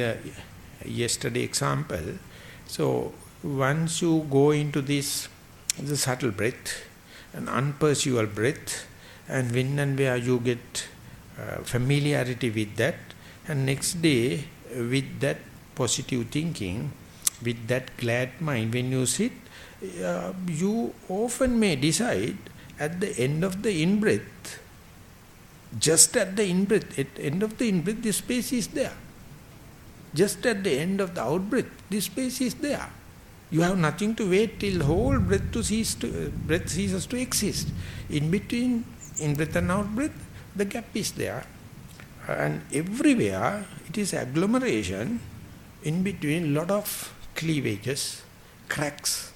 yesterday example, so once you go into this, the subtle breath, an unperceivable breath, and when and where you get familiarity with that, and next day with that positive thinking, with that glad mind, when you sit, you often may decide at the end of the in-breath, just at the in-breath, at the end of the in-breath, this space is there. Just at the end of the out-breath, this space is there. You have nothing to wait till whole breath ceases to exist. In between in-breath and out-breath, the gap is there. And everywhere it is agglomeration, in between lot of cleavages, cracks,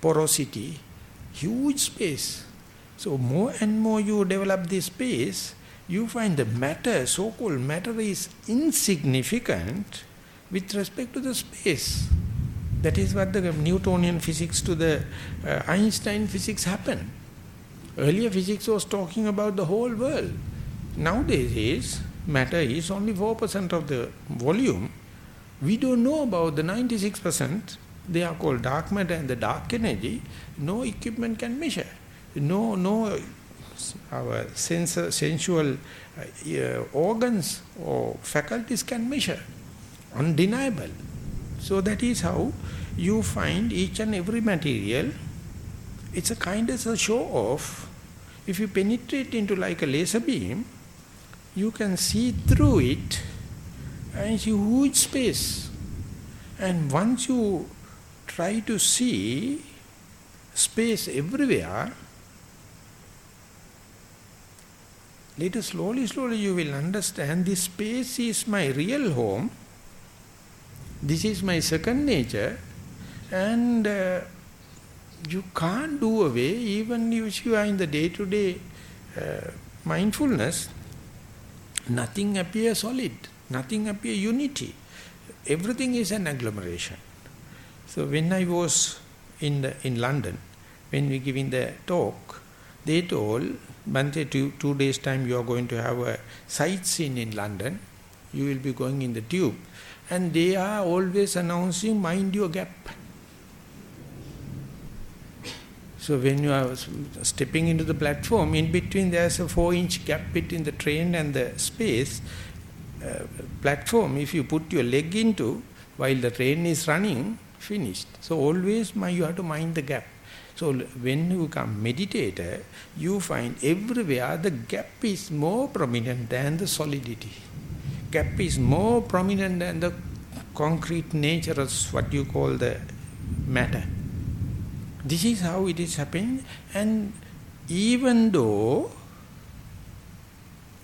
porosity, huge space. So more and more you develop this space, you find the matter, so-called matter, is insignificant with respect to the space. That is what the Newtonian physics to the Einstein physics happened. Earlier physics was talking about the whole world. Nowadays matter is only 4% of the volume. We don't know about the 96%. They are called dark matter and the dark energy. No equipment can measure. No, our sensual organs or faculties can measure. Undeniable. So that is how you find each and every material. It's a kind of a show off. If you penetrate into like a laser beam, you can see through it, and it's a huge space. And once you try to see space everywhere, later slowly you will understand this space is my real home. This is my second nature, and you can't do away, even if you are in the day-to-day mindfulness, nothing appears solid, nothing appears unity. Everything is an agglomeration. So when I was in London, when we giving the talk, they told, Bante, 2 days time you are going to have a sightseeing in London, you will be going in the tube, and they are always announcing, mind your gap. So when you are stepping into the platform, in between there is a 4-inch gap between the train and the space platform. If you put your leg into, while the train is running, finished. So always you have to mind the gap. So when you become meditator, you find everywhere the gap is more prominent than the solidity. Gap is more prominent than the concrete nature of what you call the matter. This is how it is happening, and even though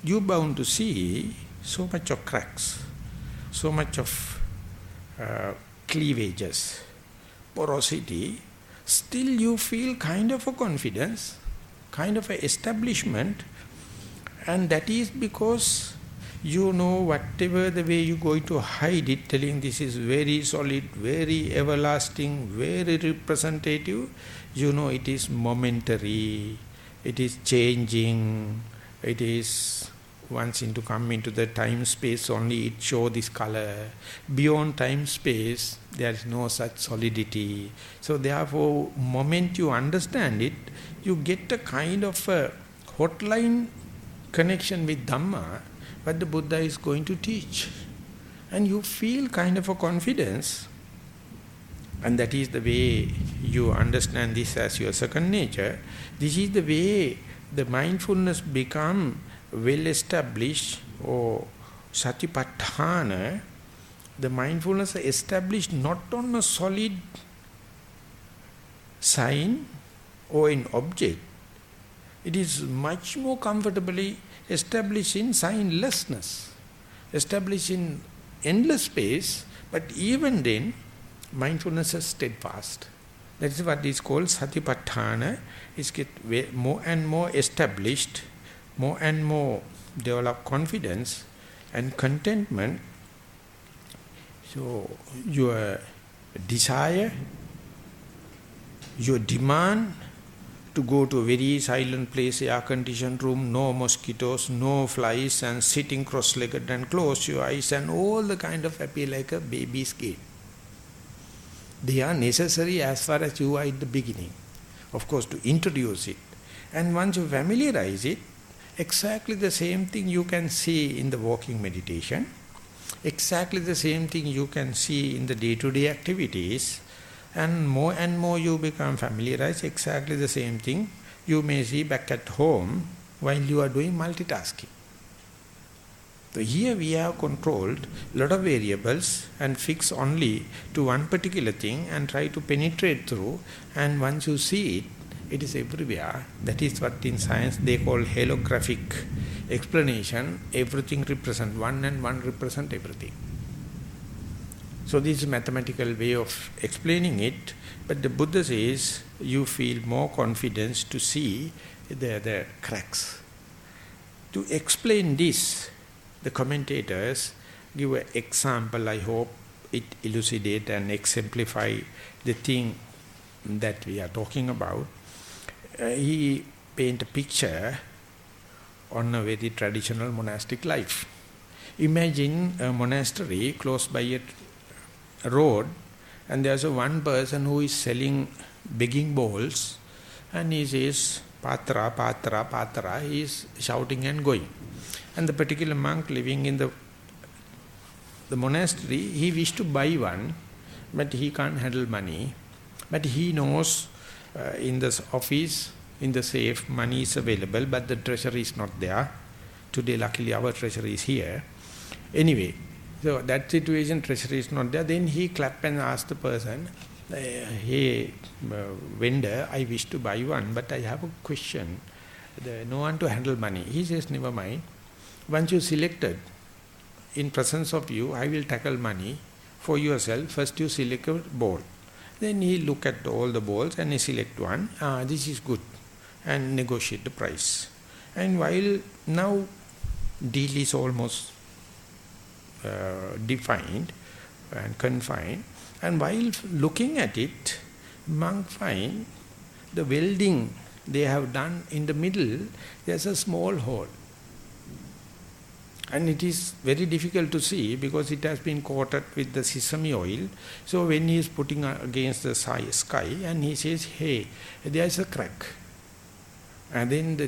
you're bound to see so much of cracks, so much of cleavages, porosity, still you feel kind of a confidence, kind of a establishment, and that is because you know whatever the way you're going to hide it, telling this is very solid, very everlasting, very representative, you know it is momentary, it is changing, it is once come into the time space only it show this color. Beyond time space there is no such solidity. So therefore, moment you understand it, you get a kind of a hotline connection with Dhamma, what the Buddha is going to teach. And you feel kind of a confidence, and that is the way you understand this as your second nature. This is the way the mindfulness become well established, or satipatthana. The mindfulness established not on a solid sign or an object. It is much more comfortably established in signlessness, established in endless space, but even then, mindfulness is steadfast. That is what is called satipatthana. It's get more and more established, more and more develop confidence and contentment. So your desire, your demand to go to a very silent place, air-conditioned room, no mosquitoes, no flies, and sitting cross-legged and close your eyes, and all the kind of appear like a baby's game. They are necessary as far as you are at the beginning, of course, to introduce it. And once you familiarize it, exactly the same thing you can see in the walking meditation, exactly the same thing you can see in the day-to-day activities, and more you become familiarized, exactly the same thing you may see back at home while you are doing multitasking. So here we have controlled a lot of variables and fix only to one particular thing and try to penetrate through, and once you see it, it is everywhere. That is what in science they call holographic explanation. Everything represents one and one represents everything. So this is a mathematical way of explaining it, but the Buddha says you feel more confidence to see the cracks. To explain this, the commentators give an example. I hope it elucidates and exemplify the thing that we are talking about. He paint a picture on a very traditional monastic life. Imagine a monastery close by a road, and there's one person who is selling begging bowls, and he says, Patra, Patra, Patra. He is shouting and going. And the particular monk living in the monastery, he wished to buy one, but he can't handle money. But he knows in the office, in the safe, money is available, but the treasury is not there. Today, luckily, our treasury is here. Anyway, so that situation, treasury is not there. Then he clap and ask the person, hey, vendor, I wish to buy one, but I have a question. No one to handle money. He says, never mind. Once you selected, in presence of you, I will tackle money for yourself. First you select a bowl. Then he look at all the bowls and he select one. This is good. And negotiate the price. And while now deal is almost defined and confined, and while looking at it, monk find the welding they have done in the middle, there's a small hole. And it is very difficult to see because it has been coated with the sesame oil. So when he is putting against the sky and he says, hey, there is a crack. And then the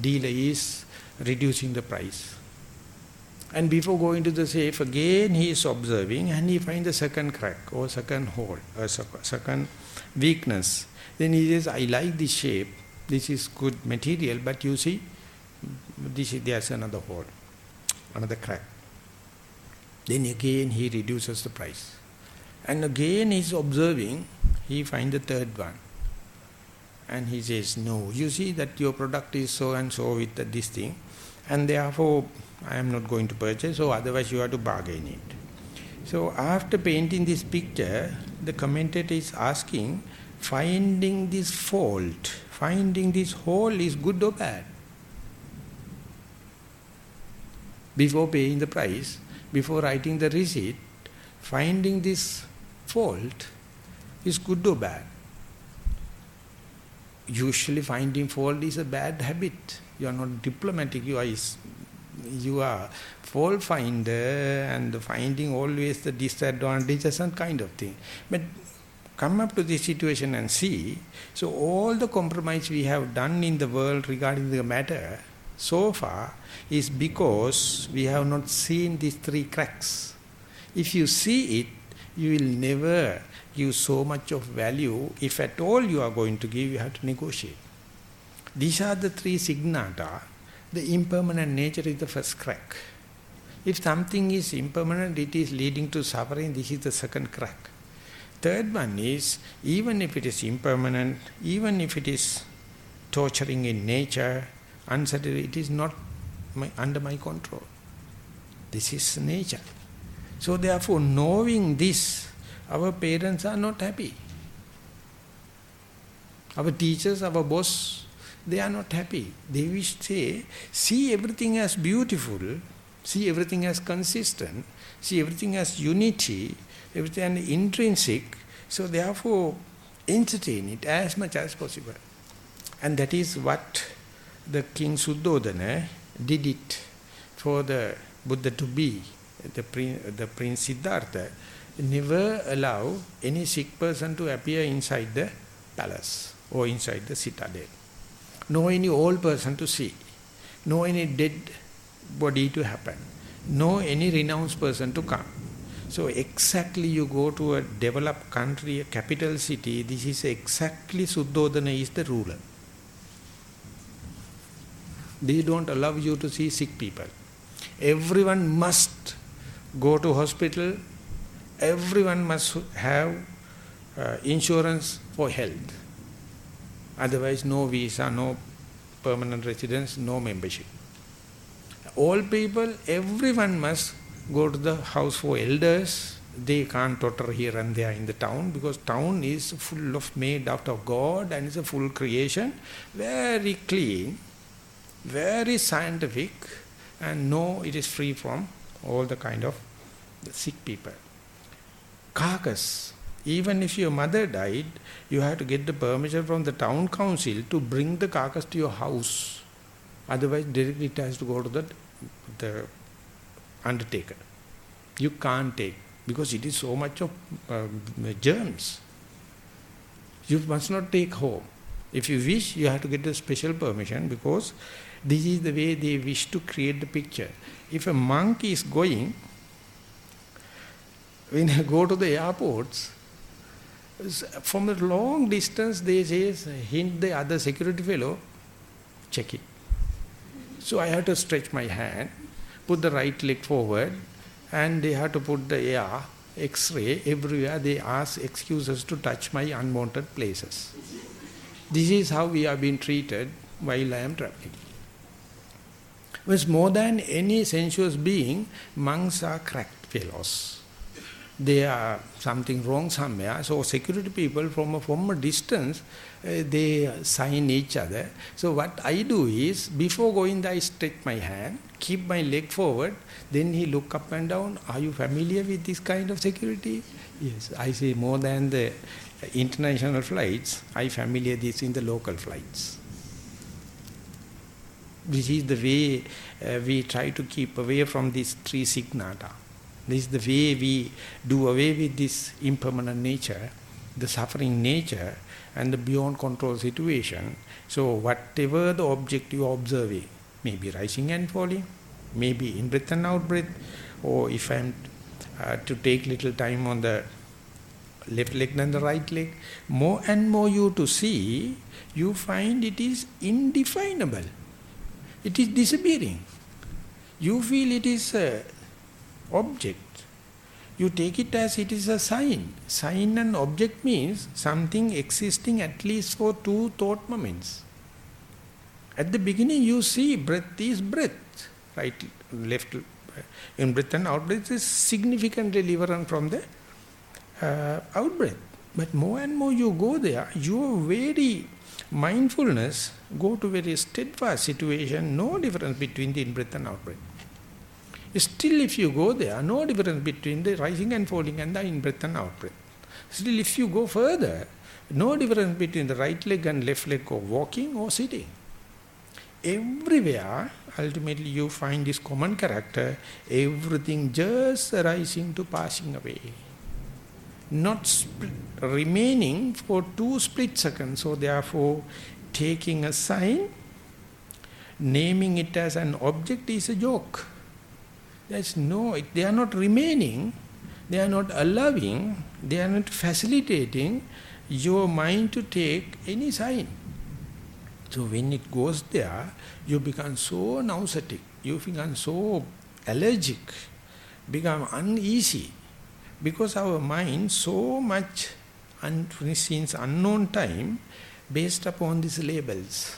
dealer is reducing the price. And before going to the safe, again he is observing and he finds the second crack or second hole, or second weakness. Then he says, I like this shape, this is good material, but you see, there's another hole, another crack. Then again he reduces the price. And again he is observing, he finds the third one. And he says, no, you see that your product is so and so with this thing, and therefore I am not going to purchase, so otherwise you have to bargain it. So after painting this picture, the commentator is asking, finding this fault, finding this hole is good or bad? Before paying the price, before writing the receipt, finding this fault is good or bad? Usually finding fault is a bad habit. You are not diplomatic, you are fault finder and finding always the disadvantages and kind of thing. But come up to this situation and see, so all the compromise we have done in the world regarding the matter so far is because we have not seen these three cracks. If you see it, you will never give so much of value. If at all you are going to give, you have to negotiate. These are the three signata. The impermanent nature is the first crack. If something is impermanent, it is leading to suffering. This is the second crack. Third one is, even if it is impermanent, even if it is torturing in nature, uncertain, it is not under my control. This is nature. So therefore, knowing this, our parents are not happy. Our teachers, our boss, they are not happy. They wish to say, see everything as beautiful, see everything as consistent, see everything as unity, everything as intrinsic. So therefore, entertain it as much as possible. And that is what the King Suddhodana did it for the Buddha to be, the Prince Siddhartha. Never allow any sick person to appear inside the palace or inside the citadel. No any old person to see. No any dead body to happen. No any renounced person to come. So exactly you go to a developed country, a capital city, this is exactly Suddhodana is the ruler. They don't allow you to see sick people. Everyone must go to hospital. Everyone must have insurance for health. Otherwise, no visa, no permanent residence, no membership. All people, everyone must go to the house for elders, They can't totter here and there in the town, because town is full of made out of God and is a full creation, very clean, very scientific, and no, it is free from all the kind of sick people. Carcass. Even if your mother died, you have to get the permission from the town council to bring the carcass to your house. Otherwise, directly it has to go to the undertaker. You can't take, because it is so much of germs. You must not take home. If you wish, you have to get a special permission, because this is the way they wish to create the picture. If a monk is going, when I go to the airports, from a long distance they say, hint the other security fellow, check it. So I have to stretch my hand, put the right leg forward, and they have to put the air, X-ray, everywhere they ask excuses to touch my unwanted places. This is how we are being treated while I am traveling. Because more than any sensuous being, monks are cracked fellows. There are something wrong somewhere. So security people from a distance, they sign each other. So what I do is, before going there, I stretch my hand, keep my leg forward, then he look up and down. Are you familiar with this kind of security? Yes. I say more than the international flights, I familiar this in the local flights. This is the way we try to keep away from this three signata. This is the way we do away with this impermanent nature, the suffering nature, and the beyond control situation. So whatever the object you are observing, maybe rising and falling, maybe in breath and out breath, or if I am to take little time on the left leg than the right leg, more and more you to see, you find it is indefinable. It is disappearing. You feel it is a object. You take it as it is a sign. Sign and object means something existing at least for 2 thought moments. At the beginning you see breath is breath. Right, left, in breath and out breath is significantly different from the out breath. But more and more you go there, your very mindfulness go to very steadfast situation, no difference between the in-breath and out-breath. Still if you go there, no difference between the rising and falling and the in-breath and out-breath. Still if you go further, no difference between the right leg and left leg or walking or sitting. Everywhere, ultimately you find this common character, everything just arising to passing away. Not remaining for 2 split seconds. So therefore, taking a sign, naming it as an object is a joke. There's no, they are not remaining, they are not allowing, they are not facilitating your mind to take any sign. So when it goes there, you become so nauseatic, you become so allergic, become uneasy, because our mind so much since unknown time based upon these labels,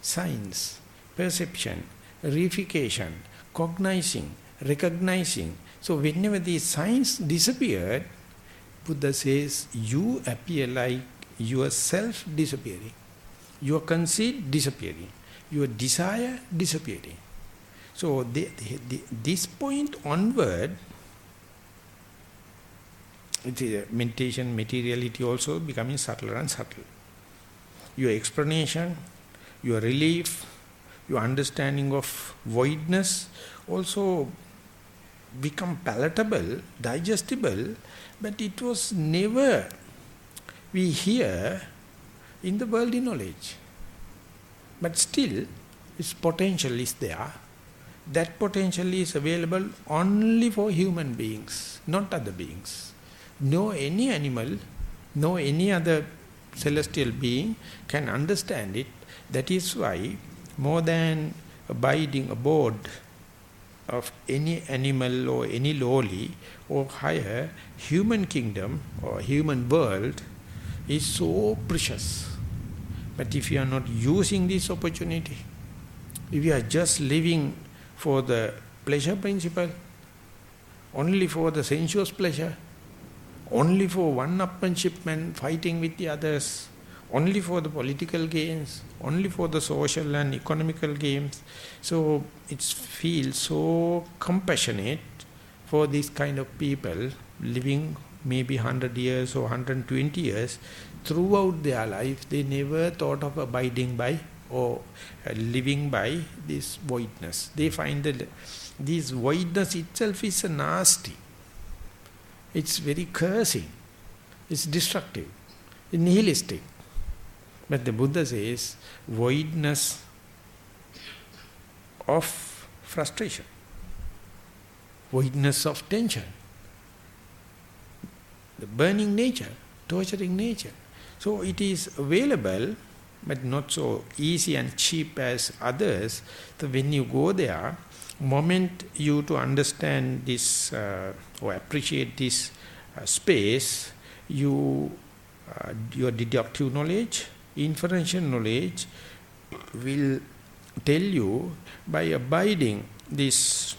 signs, perception, reification, cognizing, recognizing. So whenever these signs disappeared, Buddha says, you appear like yourself disappearing, your conceit disappearing, your desire disappearing. So this point onward, it is meditation, materiality also becoming subtler and subtle. Your explanation, your relief, your understanding of voidness also become palatable, digestible, but it was never we hear in the worldly knowledge. But still, its potential is there. That potential is available only for human beings, not other beings. No any animal, no any other celestial being can understand it. That is why, more than abiding aboard of any animal or any lowly or higher, human kingdom or human world is so precious. But if you are not using this opportunity, if you are just living for the pleasure principle, only for the sensuous pleasure, only for one-upmanship and fighting with the others, only for the political gains, only for the social and economical gains. So it feels so compassionate for this kind of people living maybe 100 years or 120 years. Throughout their life, they never thought of abiding by or living by this voidness. They find that this voidness itself is nasty. It's very cursing. It's destructive. It's nihilistic. But the Buddha says, voidness of frustration, voidness of tension, the burning nature, torturing nature. So it is available, but not so easy and cheap as others. So when you go there, moment you to understand this or appreciate this space, your deductive knowledge, inferential knowledge will tell you, by abiding this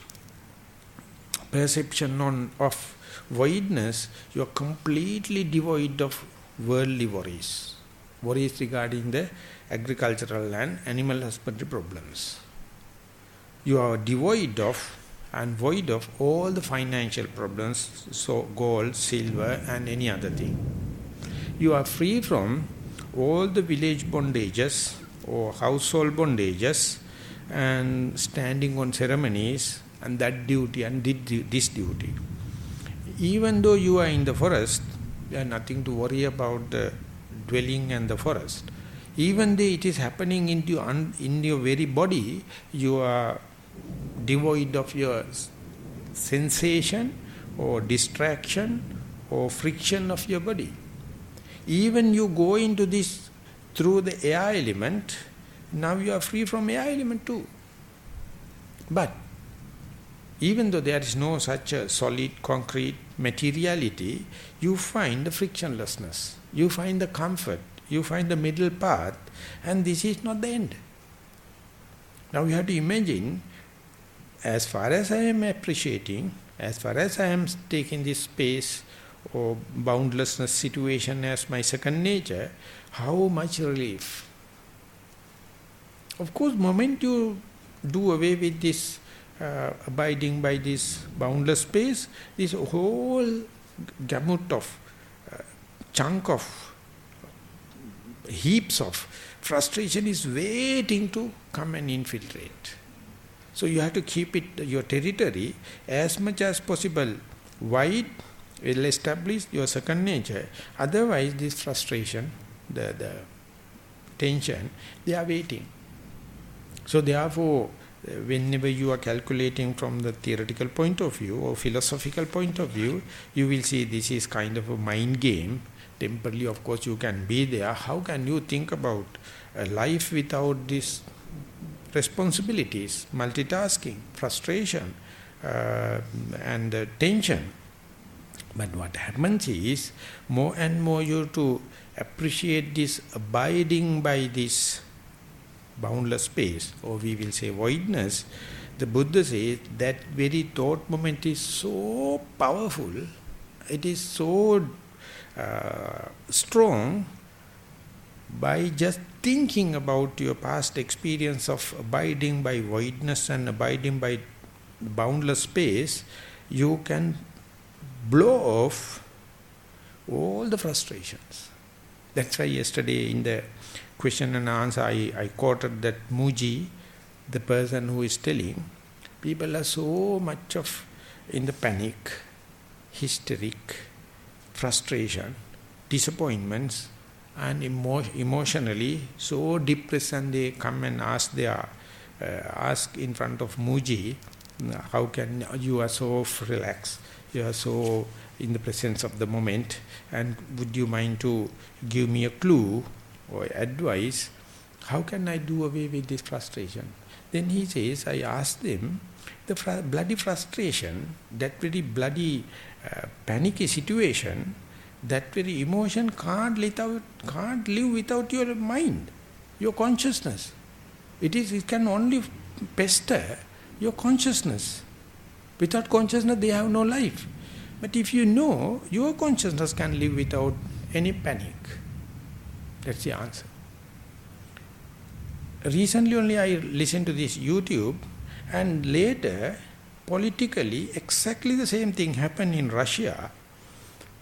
perception of voidness, you are completely devoid of worldly worries regarding the agricultural and animal husbandry problems. You are devoid of and void of all the financial problems, so gold, silver and any other thing. You are free from all the village bondages or household bondages and standing on ceremonies and that duty and this duty. Even though you are in the forest, you have nothing to worry about the dwelling and the forest. Even though it is happening in your very body, you are devoid of your sensation or distraction or friction of your body. Even you go into this through the air element, now you are free from air element too. But even though there is no such a solid, concrete materiality, you find the frictionlessness, you find the comfort, you find the middle path, and this is not the end. Now you have to imagine, as far as I am appreciating, as far as I am taking this space or boundlessness situation as my second nature, how much relief. Of course, moment you do away with this abiding by this boundless space, this whole gamut of chunk of heaps of frustration is waiting to come and infiltrate. So you have to keep it, your territory, as much as possible wide, well established, your second nature. Otherwise, this frustration, the tension, they are waiting. So therefore, whenever you are calculating from the theoretical point of view or philosophical point of view, you will see this is kind of a mind game. Temporarily, of course, you can be there. How can you think about a life without these responsibilities, multitasking, frustration, and tension? But what happens is, more and more you to appreciate this abiding by this boundless space, or we will say voidness. The Buddha says that very thought moment is so powerful, it is so strong. By just thinking about your past experience of abiding by voidness and abiding by boundless space, you can blow off all the frustrations. That's why yesterday in the question and answer I quoted that Muji, the person who is telling, people are so much of in the panic, hysteric, frustration, disappointments, and emotionally so depressed, and they come and ask in front of Muji, how can you are so relaxed, you are so in the presence of the moment, and would you mind to give me a clue or advice, how can I do away with this frustration? Then he says, I asked them, the bloody frustration, that very bloody panicky situation, that very emotion can't live without your mind, your consciousness. It can only pester your consciousness. Without consciousness, they have no life. But if you know, your consciousness can live without any panic. That's the answer. Recently only I listened to this YouTube, and later, politically, exactly the same thing happened in Russia.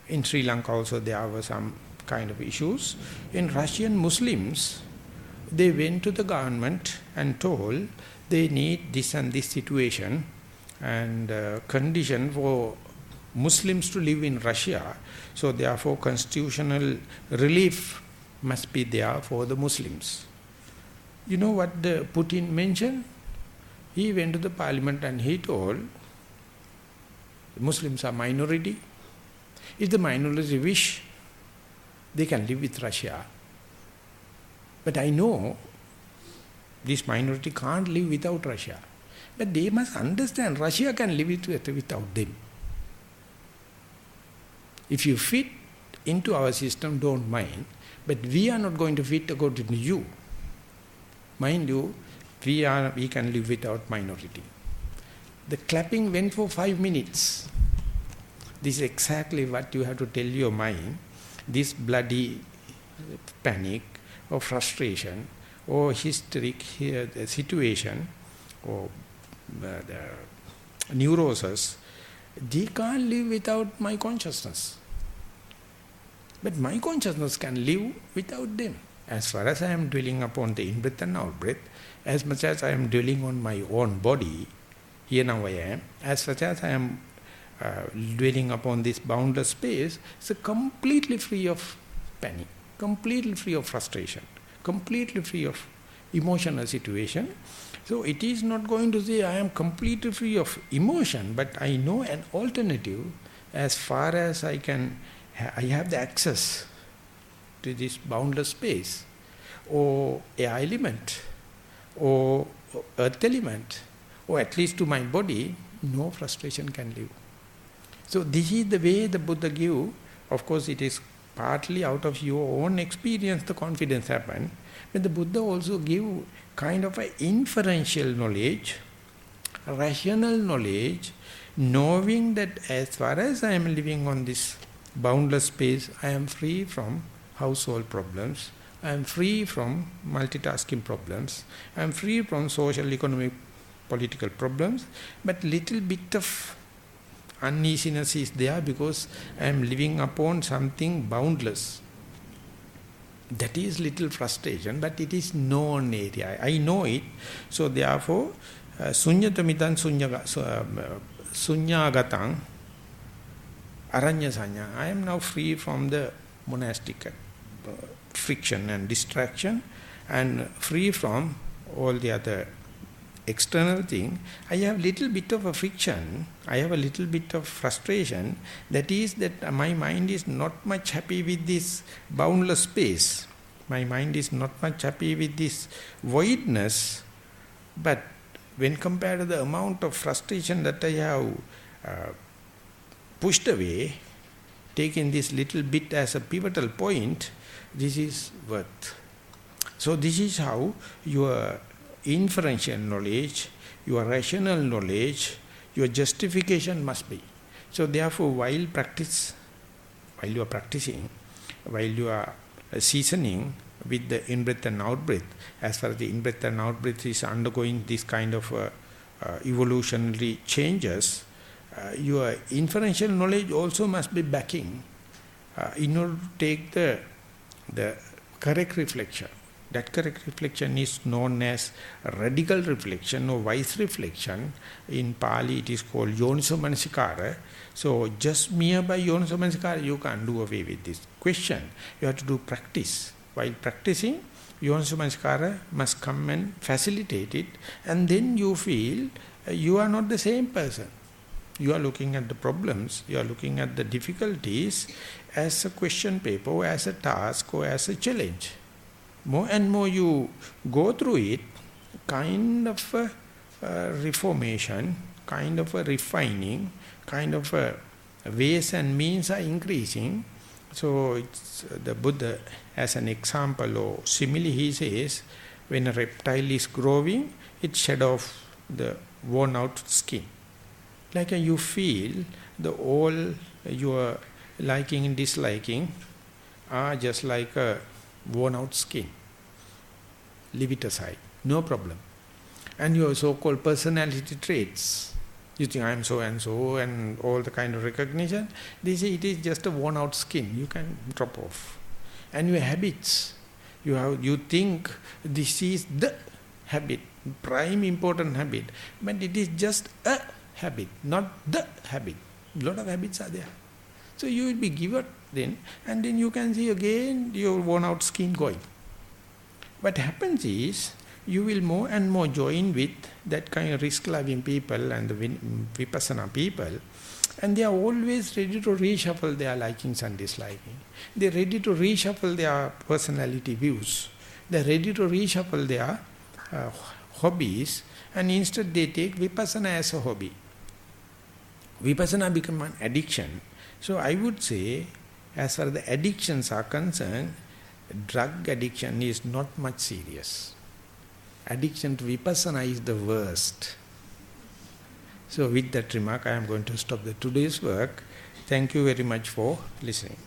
In Sri Lanka also there were some kind of issues. In Russian Muslims, they went to the government and told they need this and this situation and condition for Muslims to live in Russia. So therefore constitutional relief must be there for the Muslims. You know what the Putin mentioned? He went to the parliament and he told, Muslims are minority. If the minority wish, they can live with Russia. But I know this minority can't live without Russia. But they must understand Russia can live without them. If you fit into our system, don't mind. But we are not going to fit according to you. Mind you, we can live without minority. The clapping went for 5 minutes. This is exactly what you have to tell your mind. This bloody panic or frustration or hysteric situation or the neurosis, they can't live without my consciousness. But my consciousness can live without them. As far as I am dwelling upon the in-breath and out-breath, as much as I am dwelling on my own body, here now I am, as much as I am dwelling upon this boundless space, it's completely free of panic, completely free of frustration, completely free of emotional situation. So it is not going to say I am completely free of emotion, but I know an alternative as far as I can, I have the access to this boundless space, or air element, or earth element, or at least to my body, no frustration can live. So this is the way the Buddha give. Of course it is partly out of your own experience the confidence happened, but the Buddha also give kind of an inferential knowledge, rational knowledge, knowing that as far as I am living on this boundless space, I am free from household problems, I am free from multitasking problems, I am free from social, economic, political problems, but little bit of uneasiness is there because I am living upon something boundless. That is little frustration, but it is known area. I know it. So therefore, Sunyatha mitan sunyagatang aranya sanya. I am now free from the monastic friction and distraction, and free from all the other external thing. I have little bit of a friction, I have a little bit of frustration, that is that my mind is not much happy with this boundless space. My mind is not much happy with this voidness, but when compared to the amount of frustration that I have pushed away, taking this little bit as a pivotal point, this is worth. So this is how your inferential knowledge, your rational knowledge, your justification must be. So therefore, while you are practicing, while you are seasoning with the in-breath and out-breath, as far as the in-breath and out-breath is undergoing this kind of evolutionary changes, your inferential knowledge also must be backing in order to take the correct reflection. That correct reflection is known as radical reflection or wise reflection. In Pali it is called yoniso manasikara. So just mere by yoniso manasikara you can't do away with this question. You have to do practice. While practicing, yoniso manasikara must come and facilitate it, and then you feel you are not the same person. You are looking at the problems, you are looking at the difficulties as a question paper, or as a task, or as a challenge. More and more you go through it, kind of a reformation, kind of a refining, kind of a ways and means are increasing. So it's the Buddha, as an example or simile, he says, when a reptile is growing, it shed off the worn out skin. Like you feel the old your liking and disliking are just like a worn out skin. Leave it aside, no problem. And your so-called personality traits, you think I am so and so and all the kind of recognition, they say it is just a worn out skin, you can drop off. And your habits, you think this is the habit, prime important habit, but it is just a habit, not the habit. A lot of habits are there. So you will be given then, and then you can see again your worn out skin going. What happens is, you will more and more join with that kind of risk-loving people and the vipassana people, and they are always ready to reshuffle their likings and disliking. They are ready to reshuffle their personality views. They are ready to reshuffle their hobbies, and instead they take vipassana as a hobby. Vipassana become an addiction. So I would say, as far as the addictions are concerned, drug addiction is not much serious. Addiction to vipassana is the worst. So with that remark, I am going to stop today's work. Thank you very much for listening.